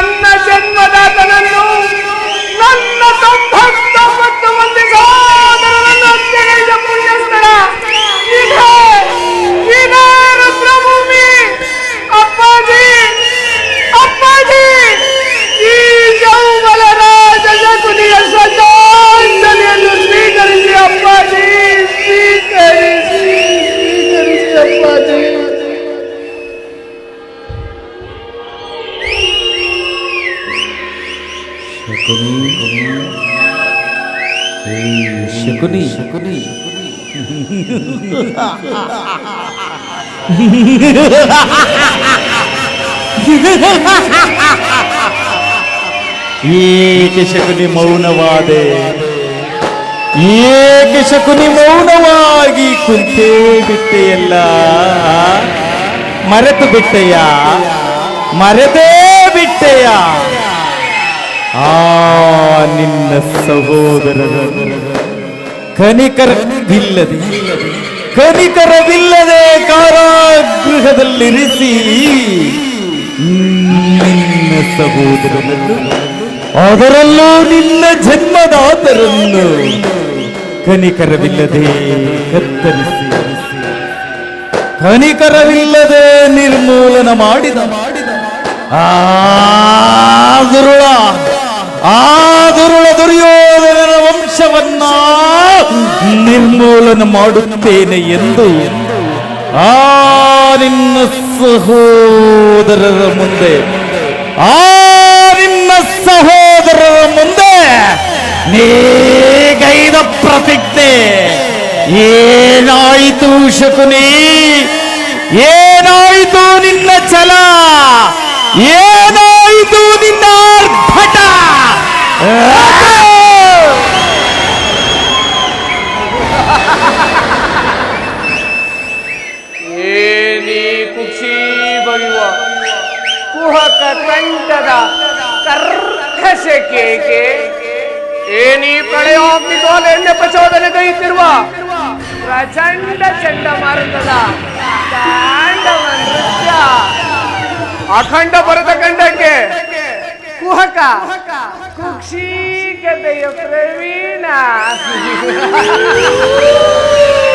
ನನ್ನ ಜನ್ಮದಾತನನ್ನು ನನ್ನ 99 ಮಂದಿ ಸಹೋದರರನ್ನು ಹತ್ಯೆಗೈದ ಪುಣ್ಯಸ್ಥಳ ಇದೇ ರುದ್ರಭೂಮಿ. ಅಪ್ಪಾಜಿ ಅಪ್ಪಾಜಿ, ಈ ಯೌವನರಾಜ ಶಕುನಿಯ ಶ್ರದ್ಧಾಂಜಲಿಯನ್ನು ಸ್ವೀಕರಿಸಿ ಅಪ್ಪಾಜಿ, ಸ್ವೀಕರಿಸಿ ಅಪ್ಪಾಜಿ. ಶಕುನಿ ಶಕುನಿ ಏಕೆ ಶಕುನಿ ಮೌನವಾದೆ? ಏಕೆ ಶಕುನಿ ಮೌನವಾಗಿ ಕುಂತೇ ಬಿಟ್ಟೆಯಲ್ಲ? ಮರೆತು ಬಿಟ್ಟೆಯ? ಮರೆತೇ ಬಿಟ್ಟೆಯ? ನಿನ್ನ ಸಹೋದರರು ಕನಿಕರವಿಲ್ಲದೆ ಕಾರಾಗೃಹದಲ್ಲಿರಿಸಿ ನಿನ್ನ ಸಹೋದರನನ್ನು, ಅದರಲ್ಲೂ ನಿನ್ನ ಜನ್ಮದಾತರನ್ನು ಕನಿಕರವಿಲ್ಲದೆ ಕತ್ತರಿಸಿ, ಕನಿಕರವಿಲ್ಲದೆ ನಿರ್ಮೂಲನ ಮಾಡಿದ ದುರುಳ ದುರ್ಯೋಧನನ ವಂಶವನ್ನ ನಿರ್ಮೂಲನ ಮಾಡುತ್ತೇನೆ ಎಂದು ನಿನ್ನ ಸಹೋದರರ ಮುಂದೆ ನಿನ್ನ ಸಹೋದರರ ಮುಂದೆ ನೀಗೈದ ಪ್ರತಿಜ್ಞೆ ಏನಾಯಿತು ಶಕುನಿ? ಏನಾಯಿತು ನಿನ್ನ ಛಲ? ಏನಾಯಿತು ನಿನ್ನ ಆರ್ಭಟ? ಏನಿ ಕುಕ್ಷಿ ಬಗೆಯುವ ಕುಹಕ ಕಂಠದ ಕರ್ಕಶ ಕೇಕೆ, ಏನಿ ಪ್ರಳಯೋಗ್ನಿಗೋಲೆಯನ್ನೇ ಪ್ರಚೋದನೆಗೈತಿರುವ ಪ್ರಚಂಡ ಚಂಡಮಾರುತದ ತಾಂಡವ ನೃತ್ಯ, ಅಖಂಡ ಭರತ ಖಂಡಕ್ಕೆ ಕುಹಕ ಕುಕ್ಷಿಕತೆಯ ಪ್ರವೀಣ,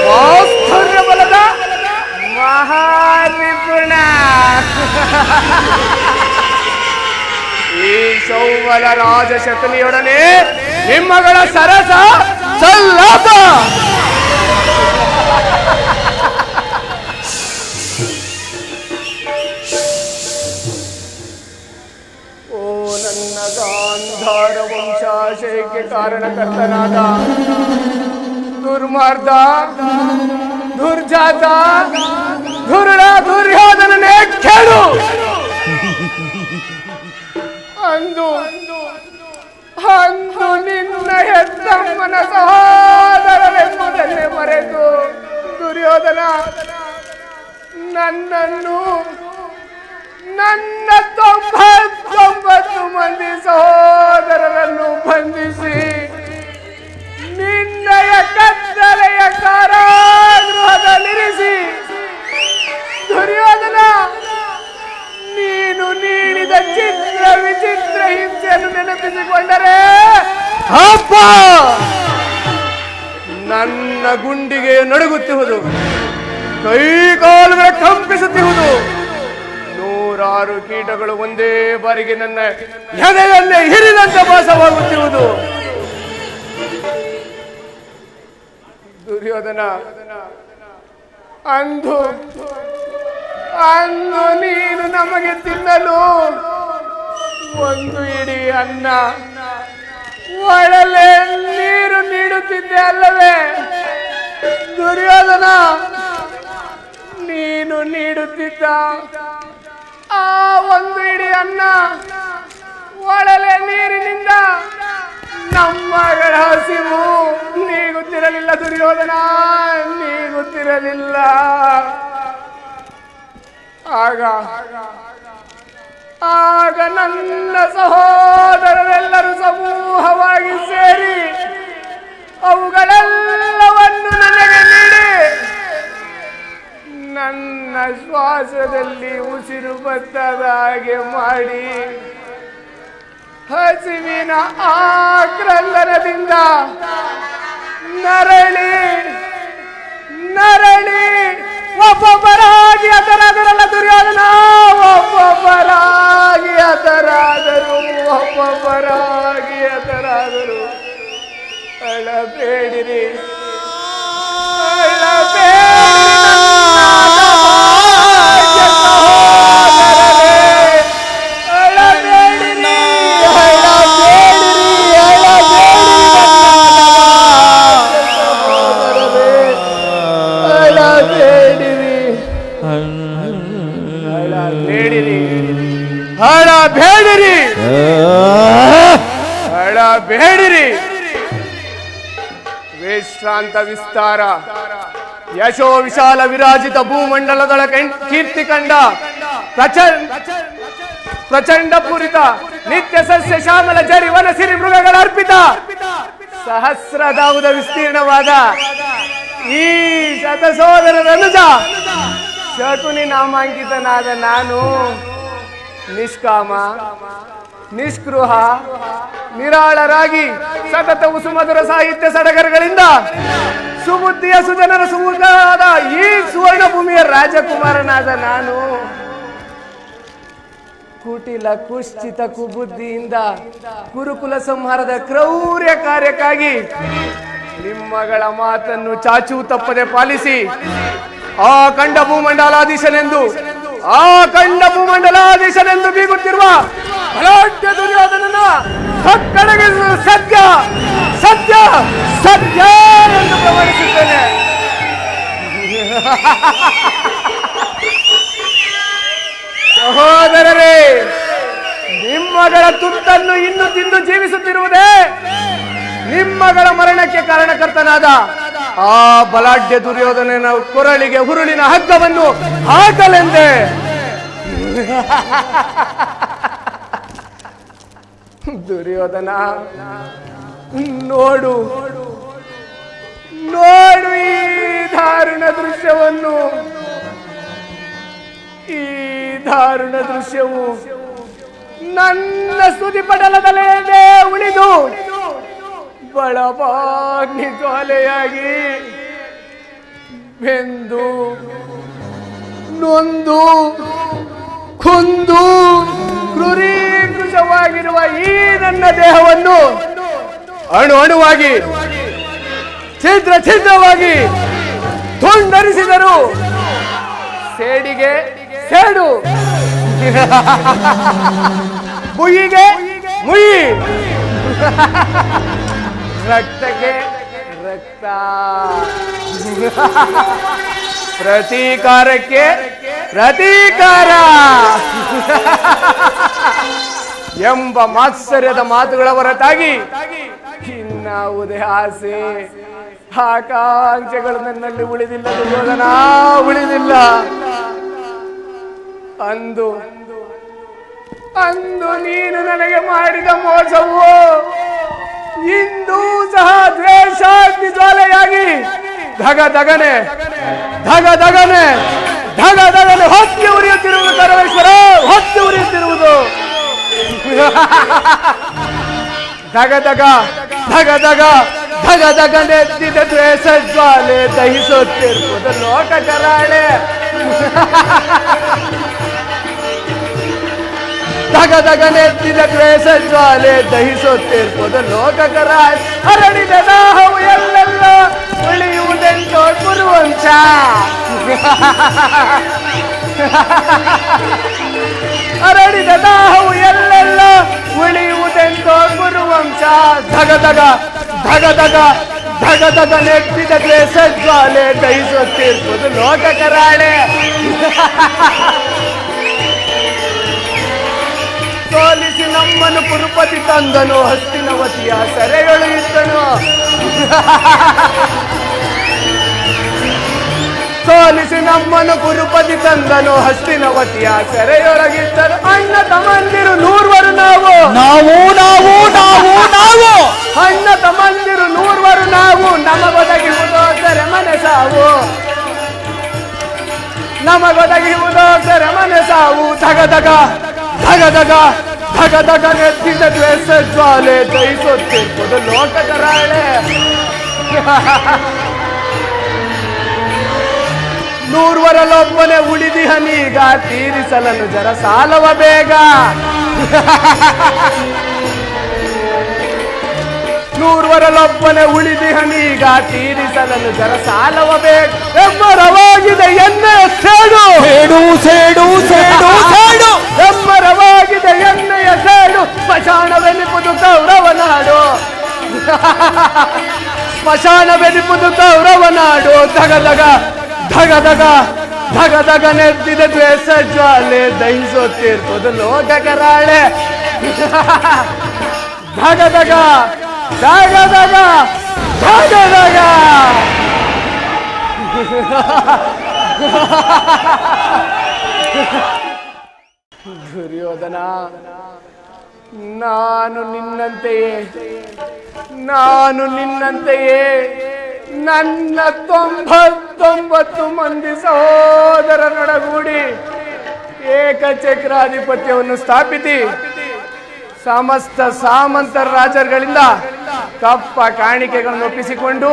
ವಾಸ್ತುರ್ಯ ಬಲದ ಮಹಾನಿಪುಣ ಈ ಸೌವಲ ರಾಜ ಶಕುನಿಯೊಡನೆ ನಿಮ್ಮಗಳ ಸರಸ ಸಲ್ಲಾಪ. ನನ್ನ ಗಾಂಧಾರ ವಂಶಾಶಯಕ್ಕೆ ಕಾರಣಕರ್ತನಾದ ದುರ್ಮಾರ್ಗ, ದುರ್ಜಾತ, ಧುರುಳ ದುರ್ಯೋಧನನೇ ಕೇಳು. ಅಂದು ನಿನ್ನ ಹೆತ್ತಮ್ಮನ ಸಹೋದರರೆಂಬುದನ್ನೇ ಮರೆತು ದುರ್ಯೋಧನ ನನ್ನನ್ನು, ನನ್ನ 99 ಮಂದಿ ಸಹೋದರರನ್ನು ಬಂಧಿಸಿ ನಿನ್ನಯ ಕತ್ತಲೆಯ ಕಾರಾಗೃಹದಲ್ಲಿರಿಸಿ, ದುರ್ಯೋಧನ ನೀನು ನೀಡಿದ ಚಿತ್ರ ವಿಚಿತ್ರ ಹಿಂಸೆಯನ್ನು ನೆನಪಿಸಿಕೊಂಡರೆ ಅಪ್ಪ ನನ್ನ ಗುಂಡಿಗೆ ನಡುಗುತ್ತಿರುವುದು, ಕೈಕಾಲುಗಳ ಕಂಪಿಸುತ್ತಿರುವುದು, 100 ಕೀಟಗಳು ಒಂದೇ ಬಾರಿಗೆ ನನ್ನ ಎದೆಯನ್ನೇ ಹಿರಿದಂತೆ ಭಾಸವಾಗುತ್ತಿರುವುದು. ದುರ್ಯೋಧನ, ಅಂದು ನೀನು ನಮಗೆ ತಿನ್ನಲು ಒಂದು ಇಡೀ ಅನ್ನ, ಒಳಲೆ ನೀರು ನೀಡುತ್ತಿದ್ದೆ ಅಲ್ಲವೇ? ದುರ್ಯೋಧನ, ನೀನು ನೀಡುತ್ತಿದ್ದ ಆ ಒಂದು ಇಡೀ ಅನ್ನ, ಒಳಲೆ ನೀರಿನಿಂದ ನಮ್ಮಗಳ ಹಸಿವು ನೀಗುತ್ತಿರಲಿಲ್ಲ ದುರ್ಯೋಧನ, ನೀಗುತ್ತಿರಲಿಲ್ಲ. ಆಗ ನನ್ನ ಸಹೋದರರೆಲ್ಲರೂ ಸಮೂಹವಾಗಿ ಸೇರಿ ಅವುಗಳೆಲ್ಲವನ್ನು ನನಗೆ ನೀಡಿ ನನ್ನ ಶ್ವಾಸದಲ್ಲಿ ಉಸಿರು ಬತ್ತದ ಹಾಗೆ ಮಾಡಿ ಹಸಿವಿನ ಆಕ್ರಂದನದಿಂದ ನರಳಿ ನರಳಿ ಒಬ್ಬೊಬ್ಬರಾಗಿ ಹತರಾದರಲ್ಲ ದುರ್ಯೋಧನ, ಒಬ್ಬೊಬ್ಬರಾಗಿ ಹತರಾದರು, ಒಬ್ಬೊಬ್ಬರಾಗಿ ಹತರಾದರು. ಅಳಬೇಡಿರಿ, ಬೇಡಿರಿ. ವಿಶ್ರಾಂತ ವಿಸ್ತಾರ ಯಶೋ ವಿಶಾಲ ವಿರಾಜಿತ ಭೂಮಂಡಲದೊಳ ಕೀರ್ತಿ ಕಂಡ ಪ್ರಚಂಡ ಪೂರಿತ ನಿತ್ಯ ಸಸ್ಯ ಶ್ಯಾಮಲ ಜರಿ ವನ ಸಿರಿ ಮೃಗಗಳ ಅರ್ಪಿತ ಸಹಸ್ರದಾವುದ ವಿಸ್ತೀರ್ಣವಾದ ಈ ಶತಸೋದರನುಜ ಶಕುನಿ ನಾಮಾಂಕಿತನಾದ ನಾನು ನಿಷ್ಕಾಮ ನಿಷ್ಕೃಹ ನಿರಾಳರಾಗಿ ಸತತ ಸುಮಧುರ ಸಾಹಿತ್ಯ ಸಡಗರಗಳಿಂದ ಸುಬುದ್ಧಿಯ ಸುಜನರ ಸುಮುಖವಾದ ಈ ಸುವರ್ಣ ಭೂಮಿಯ ರಾಜಕುಮಾರನಾದ ನಾನು ಕುಟಿಲ ಕುಶ್ಚಿತ ಕುಬುದ್ಧಿಯಿಂದ ಗುರುಕುಲ ಸಂಹಾರದ ಕ್ರೌರ್ಯ ಕಾರ್ಯಕ್ಕಾಗಿ ನಿಮ್ಮಗಳ ಮಾತನ್ನು ಚಾಚೂ ತಪ್ಪದೆ ಪಾಲಿಸಿ ಆ ಕಂಡ ಭೂಮಂಡಲಾಧೀಶನೆಂದು ಬೀಗುತ್ತಿರುವ ಬಲಾಢ್ಯ ದುರ್ಯೋಧನನ ಕಡೆಗಿಸುವುದು ಸತ್ಯ ಸತ್ಯ ಸತ್ಯ ಎಂದು ಪ್ರಮಾಣಿಸುತ್ತೇನೆ. ಸಹೋದರರೇ, ನಿಮ್ಮಗಳ ತುತ್ತನ್ನು ಇನ್ನು ತಿಂದು ಜೀವಿಸುತ್ತಿರುವುದೇ ನಿಮ್ಮಗಳ ಮರಣಕ್ಕೆ ಕಾರಣಕರ್ತನಾದ ಆ ಬಲಾಢ್ಯ ದುರ್ಯೋಧನನ ಕೊರಳಿಗೆ ಹುರುಳಿನ ಹಗ್ಗವನ್ನು ಹಾಕಲೆಂದೇ. ದುರ್ಯೋಧನ, ನೋಡು ನೋಡು ಈ ದಾರುಣ ದೃಶ್ಯವನ್ನು. ಈ ದಾರುಣ ದೃಶ್ಯವು ನನ್ನ ಸ್ತುತಿ ಪಟಲದಲ್ಲೇ ಉಳಿದು ಬಳಪಾಗ್ನಿ ಜ್ವಾಲೆಯಾಗಿ ಬೆಂದು ನೊಂದು ಕೊಂದು ಕ್ರೂರೀಕೃತವಾಗಿರುವ ಈ ನನ್ನ ದೇಹವನ್ನು ಅಣು ಅಣುವಾಗಿ ಛಿದ್ರ ಛಿದ್ರವಾಗಿ ತುಂಡರಿಸಿದರು. ಸೇಡಿಗೆ ಸೇಡು, ಮುಯಿಗೆ ಮುಯಿ, ರಕ್ತಕ್ಕೆ ರಕ್ತ, ಪ್ರತೀಕಾರಕ್ಕೆ ಪ್ರತೀಕಾರ ಎಂಬ ಮಾತ್ಸರ್ಯದ ಮಾತುಗಳ ಹೊರತಾಗಿ ಇನ್ನಾವುದೇ ಆಸೆ ಆಕಾಂಕ್ಷೆಗಳು ನನ್ನಲ್ಲಿ ಉಳಿದಿಲ್ಲ ದುರ್ಯೋಧನ, ಉಳಿದಿಲ್ಲ. ಅಂದು ಅಂದು ನೀನು ನನಗೆ ಮಾಡಿದ ಮೋಸವು ಇಂದೂ ಸಹ ದ್ವೇಷಾಗ್ನಿ ಜ್ವಾಲೆಯಾಗಿ ಧಗ ಧಗನೆ ಧಗ ಧಗನೆ ಧಗ ಧಗನೆ ಹೊತ್ತಿ ಉರಿಯುತ್ತಿರುವುದು. ಕರವೇಶ್ವರ, ಹೊತ್ತಿ ಉರಿಯುತ್ತಿರುವುದು. ಧಗ ಧಗ ಧಗ ಧಗ ಧಗ ಧಗನೆತ್ತಿದ ದ್ವೇಷ ಜ್ವಾಲೆ ದಹಿಸುತ್ತಿರುವುದು ಲೋಕ ಕರಾಳೆ. ಧಗ ಧಗನೆತ್ತಿದ ದ್ವೇಷ ಜ್ವಾಲೆ ದಹಿಸುತ್ತಿರುವುದು ಲೋಕಕರ. ಹರಡಿದ ದಾಹವು ಎಲ್ಲೆಲ್ಲ ಉಳಿಯುವುದೆಂದು ಗುರುವಂಶ. ಹರಡಿದ ದಾಹವು ಎಲ್ಲೆಲ್ಲ ಉಳಿಯುವುದೆಂದು ಗುರುವಂಶ. ಧಗ ಧಗ ಧಗ ಧಗ ಧಗ ಧಗ ನೆತ್ತಿದ ದ್ವೇಷ ಜ್ವಾಲೆ ದಹಿಸುತ್ತಿರುವುದು ಲೋಕಕರಾಳೆ. ಸೋಲಿಸಿ ನಮ್ಮನ್ನು ಕುರುಪತಿ ತಂದನು, ಹಸ್ತಿನವತಿಯ ಸೆರೆಯೊಳಗಿದ್ದನು. ಸೋಲಿಸಿ ನಮ್ಮನ್ನು ಕುರುಪತಿ ತಂದನು, ಹಸ್ತಿನವತಿಯ ಸೆರೆಯೊಳಗಿದ್ದನು. ಅಣ್ಣ ತಮ್ಮಂದಿರು ನೂರ್ವರು ನಾವು ನಾವು ನಾವು ನಾವು ನಾವು ಅಣ್ಣ ತಮ್ಮಂದಿರು ನೂರ್ವರು ನಾವು. ನಮಗೊದಗಿರುವುದೋ ಸೆರೆಮನೆ ಸಾವು, ನಮಗೊದಗಿರುವುದೋ ಸೆರೆಮನೆ ಸಾವು. ಧಗ ಧಗ ಧಗ ಧಗ ಧಗ ಧಗ ನೆತ್ತಿದ ದ್ವೇಷ ಜ್ವಾಲೆ ದಹಿಸುತ್ತಿರ್ಬೋದು ಲೋಕದ ರಾಳೆ. ನೂರ್ವರಲ್ಲೊಬ್ಬನೇ ಉಳಿದಿಹನೀಗ ತೀರಿಸಲನು ಜರ ಸಾಲವ ಬೇಗ. ನೂರ್ವರಲ್ಲೊಬ್ಬನೇ ಉಳಿದಿಹನೀಗ ತೀರಿಸಲನು ಜರ ಸಾಲವ ಬೇಗ. ಎಮ್ಮರವಾಗಿದೆ ಎಣ್ಣೆಯ ಸೇಡು ಸೇಡು ಸೇಡು ಸೇಡು ಸೇಡು ಎಮ್ಮರವಾಗಿದೆ ಎಣ್ಣೆಯ ಸೇಡು. ಸ್ಮಶಾನವೆನಿಪುದು ಕೌರವ ನಾಡು. ಸ್ಮಶಾನವೆನಿಪುದು ಕೌರವ ನಾಡು. ಧಗ ಧಗ ಧಗ ಧಗ ಧಗ ಧಗ ನೆತ್ತಿದ ದ್ವೇಷ ಜ್ವಾಲೆ ದಹಿಸುತ್ತಿರ್ಬೋದು ಲೋಕ ರಾಳೆ. ಧಗ ಧಗ ಧಗ ಧಗ ಧಗ ಧಗ. ದುರ್ಯೋಧನ, ನಾನು ನಿನ್ನಂತೆಯೇ ನನ್ನ 99 ಮಂದಿ ಸಹೋದರರೊಡಗೂಡಿ ಏಕಚಕ್ರಾಧಿಪತ್ಯವನ್ನು ಸ್ಥಾಪಿಸಿ ಸಮಸ್ತ ಸಾಮಂತರ ರಾಜರುಗಳಿಂದ ಕಪ್ಪ ಕಾಣಿಕೆಗಳನ್ನು ಒಪ್ಪಿಸಿಕೊಂಡು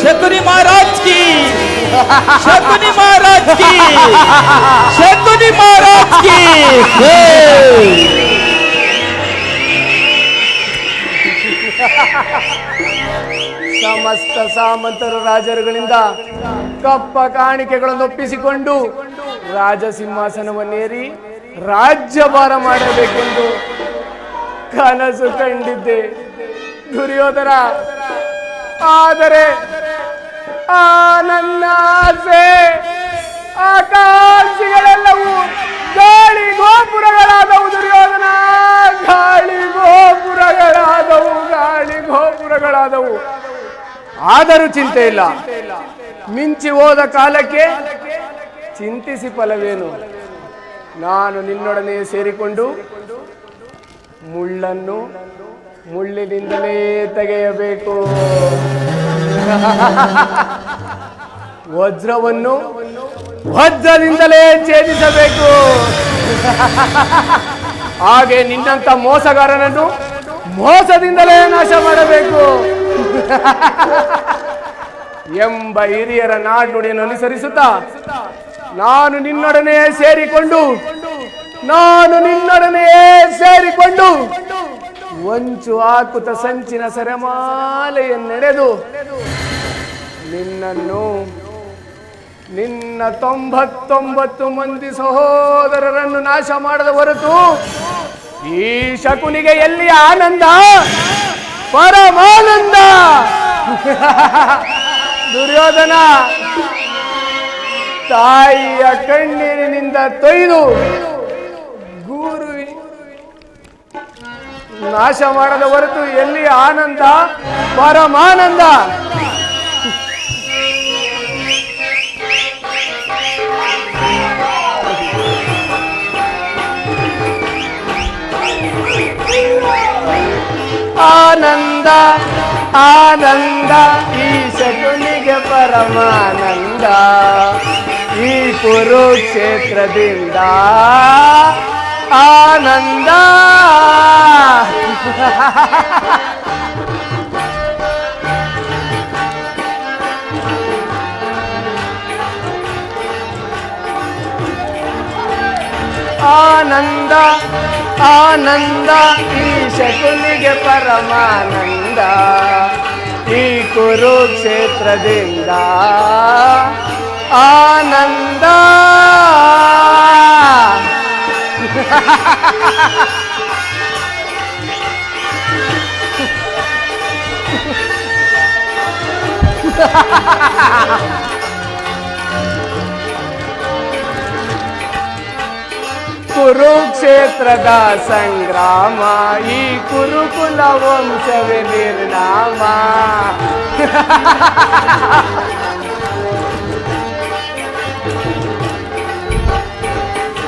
शकुनी महाराज की, शकुनी महाराज की, शकुनी महाराज की. ಸಮಸ್ತ ಸಾಮಂತರ ರಾಜರುಗಳಿಂದ ಕಪ್ಪ ಕಾಣಿಕೆಗಳನ್ನು ಒಪ್ಪಿಸಿಕೊಂಡು ರಾಜಸಿಂಹಾಸನವನ್ನೇರಿ ರಾಜ್ಯಭಾರ ಮಾಡಬೇಕೆಂದು ಕನಸು ಕಂಡಿದ್ದೆ ದುರ್ಯೋಧನ. ಆದರೆ ಆ ನನ್ನ ಆಸೆ ಆಕಾಂಕ್ಷೆಗಳೆಲ್ಲವೂ ಗಾಳಿ ಗೋಪುರಗಳಾದವು ದುರ್ಯೋಧನ. ಗಾಳಿ ಗೋಪುರಗಳಾದವು. ಆದರೂ ಚಿಂತೆ ಇಲ್ಲ. ಮಿಂಚಿ ಹೋದ ಕಾಲಕ್ಕೆ ಚಿಂತಿಸಿ ಫಲವೇನು. ನಾನು ನಿನ್ನೊಡನೆ ಸೇರಿಕೊಂಡು ಮುಳ್ಳನ್ನು ಮುಳ್ಳಿನಿಂದಲೇ ತೆಗೆಯಬೇಕು, ವಜ್ರವನ್ನು ವಜ್ರದಿಂದಲೇ ಛೇದಿಸಬೇಕು. ಹಾಗೆ ನಿನ್ನಂತ ಮೋಸಗಾರನನ್ನು ಮೋಸದಿಂದಲೇ ನಾಶ ಮಾಡಬೇಕು ಎಂಬ ಹಿರಿಯರ ನಾಡುಡಿಯನ್ನು ಅನುಸರಿಸುತ್ತಾ ನಾನು ನಿನ್ನೊಡನೆ ಸೇರಿಕೊಂಡು ಒಂಚು ಹಾಕುತ್ತ ಸಂಚಿನ ಸರಮಾಲೆಯನ್ನೆಡೆದು ನಿನ್ನನ್ನು ನಿನ್ನ 99 ಮಂದಿ ಸಹೋದರರನ್ನು ನಾಶ ಮಾಡದ ಹೊರತು ಈ ಶಕುನಿಗೆ ಎಲ್ಲಿ ಆನಂದ, ಪರಮಾನಂದ. ದುರ್ಯೋಧನ, ತಾಯಿಯ ಕಣ್ಣೀರಿನಿಂದ ತೊಯ್ದು ಗುರು ನಾಶ ಮಾಡದ ಹೊರತು ಎಲ್ಲಿ ಆನಂದ, ಪರಮಾನಂದ. ಆನಂದ ಆನಂದ ಈ ಶಕುನಿಗೆ ಪರಮಾನಂದ. ಈ ಕುರುಕ್ಷೇತ್ರದಿಂದ ಆನಂದ. ಆನಂದ ಆನಂದ ಈ ಶಕುನಿಗೆ ಪರಮಾನಂದ. ಈ ಕುರುಕ್ಷೇತ್ರದಿಂದ ಆನಂದ. ಕುರುಕ್ಷೇತ್ರದ ಸಂಗ್ರಾಮ, ಈ ಕುರುಕುಲ ವಂಶವೇ ನಿರ್ನಾಮ.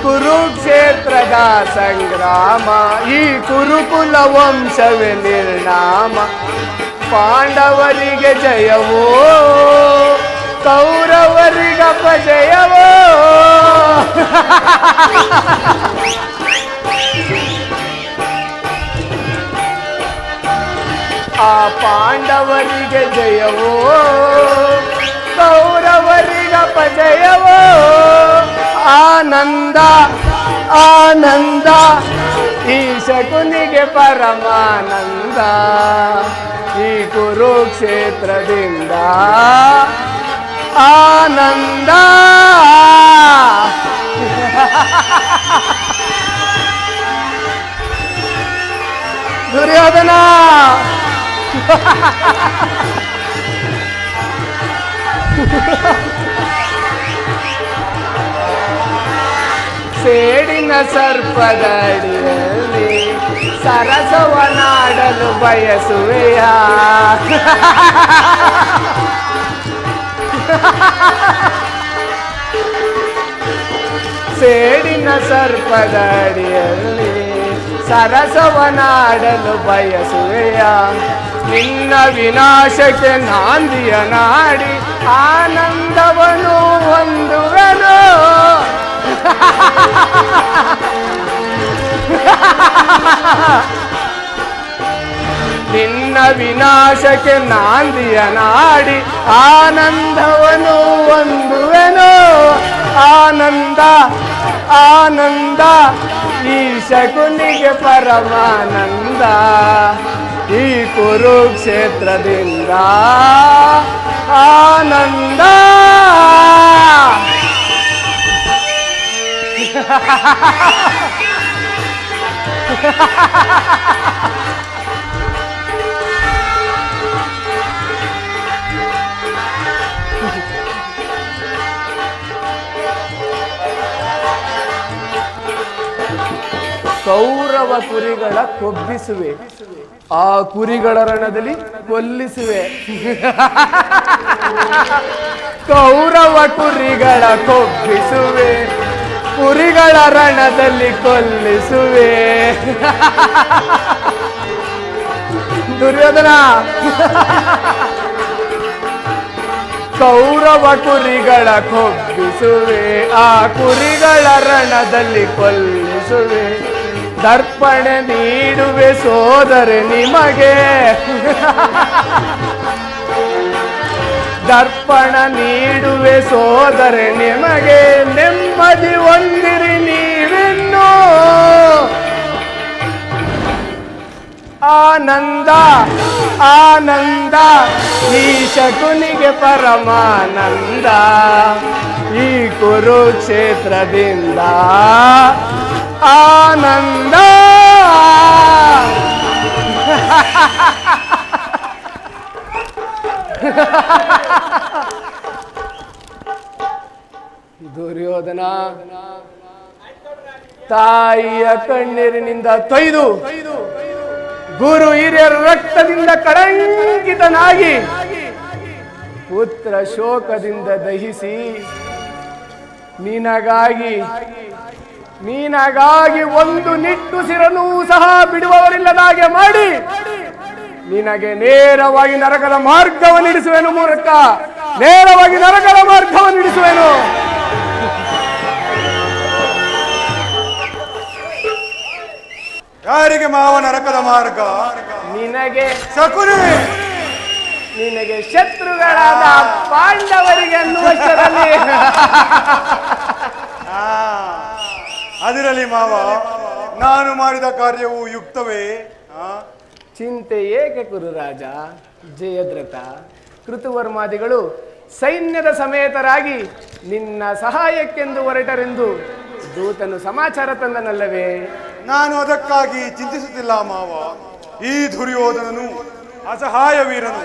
ಕುರುಕ್ಷೇತ್ರದ ಸಂಗ್ರಾಮ, ಈ ಕುರುಕುಲ ವಂಶವೇ ನಿರ್ನಾಮ. ಪಾಂಡವರಿಗೆ ಜಯವೋ, ಕೌರವರಿಗಪಜಯವೋ. ಆ ಪಾಂಡವರಿಗೆ ಜಯವೋ, ಕೌರವರಿಗಪಜಯವೋ. ಆನಂದ ಆನಂದ, ಈ ಶಕುನಿಗೆ ಪರಮಾನಂದ. ಈ ಕುರುಕ್ಷೇತ್ರದಿಂದ ಆನಂದ. ದುರ್ಯೋಧನ ಸೇಡಿನ ಸರ್ಪದಡಿಯಲ್ಲಿ ಸರಸವನಾಡಲು ಬಯಸುವೆಯ. ಸೇಡಿನ ಸರ್ಪದಡಿಯಲ್ಲಿ ಸರಸವನಾಡಲು ಬಯಸುವೆಯ. ನಿನ್ನ ವಿನಾಶಕ್ಕೆ ನಾಂದಿಯ ನಾಡಿ ಆನಂದವನು ಹೊಂದುವೆನು. ನಿನ್ನ ವಿನಾಶಕ್ಕೆ ನಾಂದಿಯ ನಾಡಿ ಆನಂದವನು ಹೊಂದುವೆನು. ಆನಂದ ಆನಂದ, ಈ ಶಕುನಿಗೆ ಪರಮಾನಂದ. ಈ ಕುರುಕ್ಷೇತ್ರದಿಂದ ಆನಂದ. ಕೌರವ ಕುರಿಗಳ ಕೊಬ್ಬಿಸುವೆ, ಆ ಕುರಿಗಳ ರಣದಲ್ಲಿ ಕೊಲ್ಲಿಸುವೆ. ಕೌರವ ಕುರಿಗಳ ಕೊಬ್ಬಿಸುವೆ, ಕುರಿಗಳ ರಣದಲ್ಲಿ ಕೊಲ್ಲಿಸುವೆ. ದುರ್ಯೋಧನ ಕೌರವ ಕುರಿಗಳ ಕೊಬ್ಬಿಸುವೆ, ಆ ಕುರಿಗಳ ರಣದಲ್ಲಿ ಕೊಲ್ಲಿಸುವೆ. ದರ್ಪಣೆ ನೀಡುವೆ ಸೋದರ ನಿಮಗೆ, ದರ್ಪಣ ನೀಡುವೆ ಸೋದರ ನಿಮಗೆ. ನೆಮ್ಮದಿ ಹೊಂದಿರಿ ನೀವಿನ್ನು. ಆನಂದ ಆನಂದ, ಈ ಶಕುನಿಗೆ ಪರಮಾನಂದ. ಈ ಕುರುಕ್ಷೇತ್ರದಿಂದ ಆನಂದ. ದುರ್ಯೋಧನ ತಾಯಿಯ ಕಣ್ಣೀರಿನಿಂದ ತೊಯ್ದು, ಗುರು ಹಿರಿಯರ ರಕ್ತದಿಂದ ಕಳಂಕಿತನಾಗಿ, ಪುತ್ರ ಶೋಕದಿಂದ ದಹಿಸಿ, ನೀನಗಾಗಿ ಒಂದು ನಿಟ್ಟುಸಿರನೂ ಸಹ ಬಿಡುವವರಿಲ್ಲದಾಗೆ ಮಾಡಿ ನಿನಗೆ ನೇರವಾಗಿ ನರಕದ ಮಾರ್ಗವನ್ನು ಇಡಿಸುವೆನು. ಮೂರ್ಖ, ನೇರವಾಗಿ ನರಕದ ಮಾರ್ಗವನ್ನು ಇಡಿಸುವೆನು. ಯಾರಿಗೆ ಮಾವ ನರಕದ ಮಾರ್ಗ? ನಿನಗೆ ಶಕುನಿ, ನಿನಗೆ ಶತ್ರುಗಳಾದ ಪಾಂಡವರಿಗೆ ಅನ್ನುವಷ್ಟರಲ್ಲಿ. ಅದಿರಲಿ ಮಾವ, ನಾನು ಮಾಡಿದ ಕಾರ್ಯವು ಯುಕ್ತವೇ? ಚಿಂತೆ ಏಕೆ ಕುರುರಾಜ? ಜಯದ್ರಥ, ಕೃತುವರ್ಮಾದಿಗಳು ಸೈನ್ಯದ ಸಮೇತರಾಗಿ ನಿನ್ನ ಸಹಾಯಕ್ಕೆಂದು ಹೊರಟರೆಂದು ದೂತನು ಸಮಾಚಾರ ತಂದನಲ್ಲವೇ? ನಾನು ಅದಕ್ಕಾಗಿ ಚಿಂತಿಸುತ್ತಿಲ್ಲ ಮಾವ. ಈ ದುರ್ಯೋಧನನು ಅಸಹಾಯ ವೀರನು,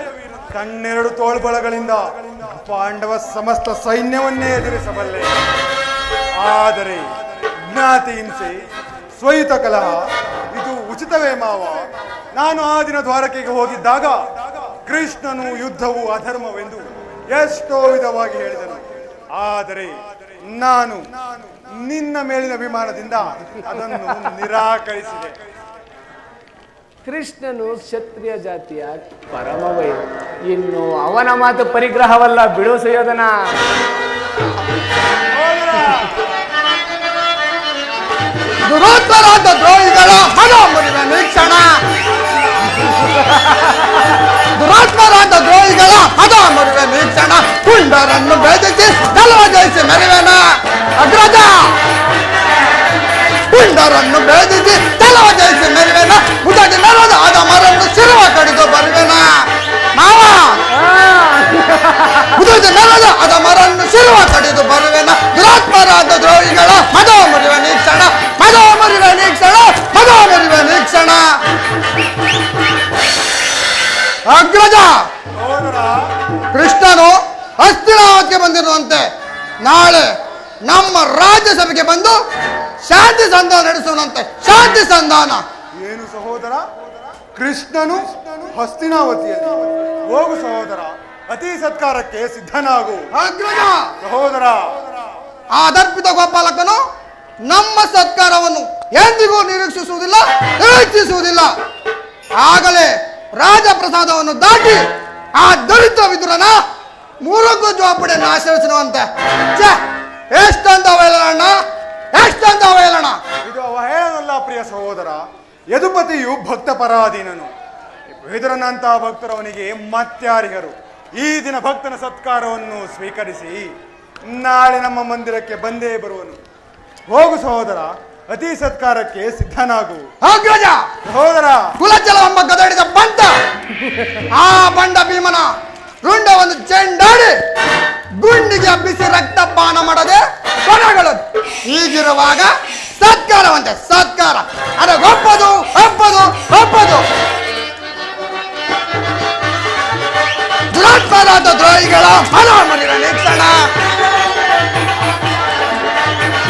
ತನ್ನೆರಡು ತೋಳ್ಬಳಗಳಿಂದ ಪಾಂಡವ ಸಮಸ್ತ ಸೈನ್ಯವನ್ನೇ ಎದುರಿಸಬಲ್ಲೆ. ಆದರೆ ಜ್ಞಾತಿ ಹಿಂಸೆ, ಸ್ವಯುತ ಕಲಹ ಇದು ಉಚಿತವೇ ಮಾವ? ನಾನು ಆ ದಿನ ದ್ವಾರಕೆಗೆ ಹೋಗಿದ್ದಾಗ ಕೃಷ್ಣನು ಯುದ್ಧವು ಅಧರ್ಮವೆಂದು ಎಷ್ಟೋ ವಿಧವಾಗಿ ಹೇಳಿದನು. ಆದರೆ ನಾನು ನಿನ್ನ ಮೇಲಿನ ಅಭಿಮಾನದಿಂದ ಅದನ್ನು ನಿರಾಕರಿಸಿದೆ. ಕೃಷ್ಣನು ಕ್ಷತ್ರಿಯ ಜಾತಿಯ ಪರಮವೈ, ಇನ್ನು ಅವನ ಮಾತು ಪರಿಗ್ರಹವಲ್ಲ, ಬಿಡು ಸುಯೋಧನ. ದುರೋತ್ತರಾದ ದ್ರೋಹಿಗಳ ಮನ ಮುರಿದ ನಿರೀಕ್ಷಣ, ದುರಾತ್ಮರಾದ ದ್ರೋಹಿಗಳ ಹದ ಮುರಿದ ನಿರೀಕ್ಷಣ, ಪುಂಡರನ್ನು ಭೇದಿಸಿ ಗೆಲುವ ಜಯಿಸಿ ಮೆರೆವೆನ ಅಗ್ರಜ, ಪುಂಡರನ್ನು ಭೇದಿಸಿ ಗೆಲುವ ಜಯಿಸಿ ಮೆರೆವೆನ, ಮುದಡಿ ಮೆರೆದ ಆದ ಮರನ್ನು ಶಿರುವ ಕಡಿದು ಬರುವೆನ ಮಾವ, ಮುದಡಿ ಮೆರೆದ ಆದ ಮರನ್ನು ಶಿರುವ ಕಡಿದು ಬರುವೆನ, ದುರಾತ್ಮರಾದ ದ್ರೋಹಿಗಳ ಮದ ಮುರಿವ ನಿರೀಕ್ಷಣ, ಮದ ಮುರಿವ ನಿರೀಕ್ಷಣ, ಮದ ಮುರಿವ ನಿರೀಕ್ಷಣ. ಅಗ್ರಜ, ಕೃಷ್ಣನು ಹಸ್ತಿನಾವತಿಗೆ ಬಂದಿರುವಂತೆ ನಾಳೆ ನಮ್ಮ ರಾಜ್ಯಸಭೆಗೆ ಬಂದು ಶಾಂತಿ ಸಂಧಾನ ನಡೆಸುವಂತೆ. ಶಾಂತಿ ಸಂಧಾನ ಏನು ಸಹೋದರ? ಕೃಷ್ಣನು ಹಸ್ತಿನಾವತಿಯಲ್ಲಿ? ಹೋಗು ಸಹೋದರ, ಅತಿ ಸತ್ಕಾರಕ್ಕೆ ಸಿದ್ಧನಾಗು. ಅಗ್ರಜ, ಸಹೋದರ, ಆ ಅದರ್ಪಿತ ಗೋಪಾಲಕನು ನಮ್ಮ ಸತ್ಕಾರವನ್ನು ಎಂದಿಗೂ ನಿರೀಕ್ಷಿಸುವುದಿಲ್ಲ, ನಿರೀಕ್ಷಿಸುವುದಿಲ್ಲ. ಆಗಲೇ ರಾಜಪ್ರಸಾದವನ್ನು ದಾಟಿ ಆ ದಲಿತ ವಿದುರನ ಮೂರಕ್ಕೂ ಜೋಪಡಿಯನ್ನು ಆಚರಿಸುವಂತೆ. ಎಷ್ಟಂತ ಅವಹೇಳನ, ಎಷ್ಟಂತ ಅವಹೇಳನ! ಇದು ಅವಹೇಳನಲ್ಲ ಪ್ರಿಯ ಸಹೋದರ. ಯದುಪತಿಯು ಭಕ್ತ ಪರಾಧೀನನು. ವಿದುರನಂತಹ ಭಕ್ತರವನಿಗೆ ಮತ್ಯಾರಿಗರು. ಈ ದಿನ ಭಕ್ತನ ಸತ್ಕಾರವನ್ನು ಸ್ವೀಕರಿಸಿ ನಾಳೆ ನಮ್ಮ ಮಂದಿರಕ್ಕೆ ಬಂದೇ ಬರುವನು. ಹೋಗು ಸಹೋದರ, ಅತಿ ಸತ್ಕಾರಕ್ಕೆ ಸಿದ್ಧನಾಗು. ಅಗ್ರಜ, ಸಹೋದರ, ಕುಲಚಲವೆಂಬ ಗದಡಿದ ಬಂಟ ಆ ಬಂಡ ಭೀಮನ ರುಂಡವನ್ನು ಚೆಂಡಾಡಿ ಗುಂಡಿಗೆ ಹಬ್ಬಿಸಿ ರಕ್ತಪಾನ ಮಾಡದೆ ಕೊನೆಗಳು. ಹೀಗಿರುವಾಗ ಸತ್ಕಾರವಂತೆ ಸತ್ಕಾರ, ಅರೆ ಒಪ್ಪದು ಒಪ್ಪದು ಒಪ್ಪದು. ದುರಾತ್ಮರಾದ ದ್ರೋಹಿಗಳ ಮನ ಮುರಿವ ನಿರೀಕ್ಷಣ,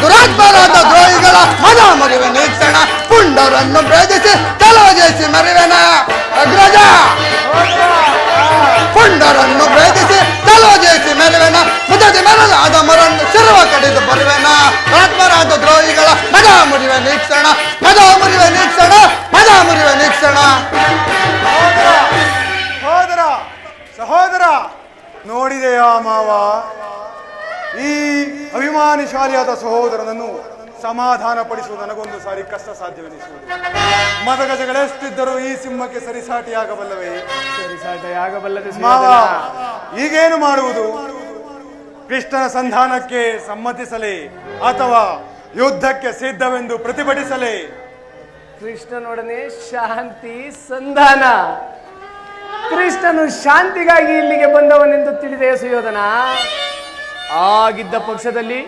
ದುರಾತ್ಮರಾದ ದ್ರೋಹಿಗಳ ಮನ ಮುರಿವ ನಿರೀಕ್ಷಣ, ಪುಂಡರನ್ನು ಭೇದಿಸಿ ಕೆಲವು ಜಯಿಸಿ ಮರಿವೆನ ಅಗ್ರಜ, ಪುಂಡರನ್ನು ಭೇದಿಸಿ ಕೆಲವು ಜಯಿಸಿ ಮೆರವೆನ, ಮುದದಿ ಮೆರೆದ ಆದ ಮರನ್ನು ಶಿರುವ ಕಡಿದು ಬರುವೆನ. ಆತ್ಮರಾದ ದ್ರೋಹಿಗಳ ಮದ ಮುರಿವ ನಿರೀಕ್ಷಣ, ಮದ ಮುರಿವ ನಿರೀಕ್ಷಣ, ಮದ ಮುರಿವ ನಿರೀಕ್ಷಣ. ಸಹೋದರ, ಸಹೋದರ, ನೋಡಿದೆಯಾ ಮಾವ? ಈ ಅಭಿಮಾನಿಶಾಲಿಯಾದ ಸಹೋದರನನ್ನು ಸಮಾಧಾನ ಪಡಿಸುವುದು ನನಗೊಂದು ಸಾರಿ ಕಷ್ಟ ಸಾಧ್ಯವೆನಿಸುವುದು. ಮದಗಜಗಳೆಷ್ಟಿದ್ದರೂ ಈ ಸಿಂಹಕ್ಕೆ ಸರಿಸಾಟಿಯಾಗಬಲ್ಲವೇ? ಸರಿಸಾಟಿಯಾಗಬಲ್ಲದೆ ಮಾವ, ಸುಯೋಧನ. ಈಗೇನು ಮಾಡುವುದು? ಕೃಷ್ಣನ ಸಂಧಾನಕ್ಕೆ ಸಮ್ಮತಿಸಲೇ ಅಥವಾ ಯುದ್ಧಕ್ಕೆ ಸಿದ್ಧವೆಂದು ಪ್ರತಿಭಟಿಸಲೇ? ಕೃಷ್ಣನೊಡನೆ ಶಾಂತಿ ಸಂಧಾನ. ಕೃಷ್ಣನು ಶಾಂತಿಗಾಗಿ ಇಲ್ಲಿಗೆ ಬಂದವನೆಂದು ತಿಳಿದೆ ಸುಯೋಧನ. ಆಗಿದ್ದ ಪಕ್ಷದಲ್ಲಿ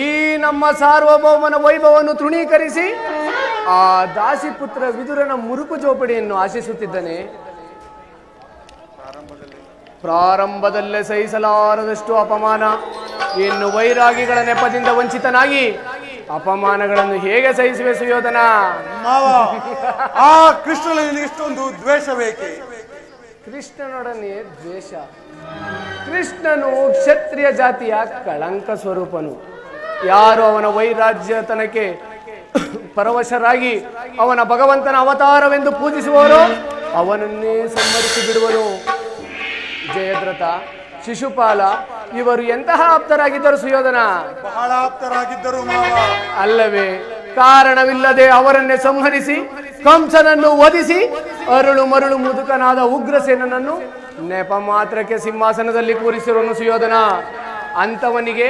ಈ ನಮ್ಮ ಸಾರ್ವಭೌಮನ ವೈಭವವನ್ನು ತೃಣೀಕರಿಸಿ ಆ ದಾಸಿಪುತ್ರ ವಿದುರನ ಮುರುಕು ಜೋಪಡಿಯನ್ನು ಆಶಿಸುತ್ತಿದ್ದನೆ. ಪ್ರಾರಂಭದಲ್ಲೇ ಸಹಿಸಲಾರದಷ್ಟು ಅಪಮಾನ, ಇನ್ನು ವೈರಾಗಿಗಳ ನೆಪದಿಂದ ವಂಚಿತನಾಗಿ ಅಪಮಾನಗಳನ್ನು ಹೇಗೆ ಸಹಿಸುವೆ ಸುಯೋಧನ? ಮಾವ, ಆ ಕೃಷ್ಣನಲ್ಲಿ ಇಷ್ಟೊಂದು ದ್ವೇಷ ಬೇಕೆ? ಕೃಷ್ಣನೊಡನೆ ದ್ವೇಷ? ಕೃಷ್ಣನು ಕ್ಷತ್ರಿಯ ಜಾತಿಯ ಕಳಂಕ ಸ್ವರೂಪನು. ಯಾರು ಅವನ ವೈರಾಜ್ಯತನಕ್ಕೆ ಪರವಶರಾಗಿ ಅವನ ಭಗವಂತನ ಅವತಾರವೆಂದು ಪೂಜಿಸುವವರೋ ಅವನನ್ನೇ ಸಂಹರಿಸಿ ಬಿಡುವನು. ಜಯದ್ರಥ, ಶಿಶುಪಾಲ ಇವರು ಎಂತಹ ಆಪ್ತರಾಗಿದ್ದರು ಸುಯೋಧನ? ಬಹಳ ಆಪ್ತರಾಗಿದ್ದರು ಮಾವ. ಅಲ್ಲವೇ? ಕಾರಣವಿಲ್ಲದೆ ಅವರನ್ನೇ ಸಂಹರಿಸಿ ಕಂಸನನ್ನು ವಧಿಸಿ ಅರುಳು ಮರುಳು ಮುದುಕನಾದ ಉಗ್ರಸೇನನನ್ನು ನೆಪ ಮಾತ್ರಕ್ಕೆ ಸಿಂಹಾಸನದಲ್ಲಿ ಕೂರಿಸಿರುವನು ಸುಯೋಧನ. ಅಂತವನಿಗೆ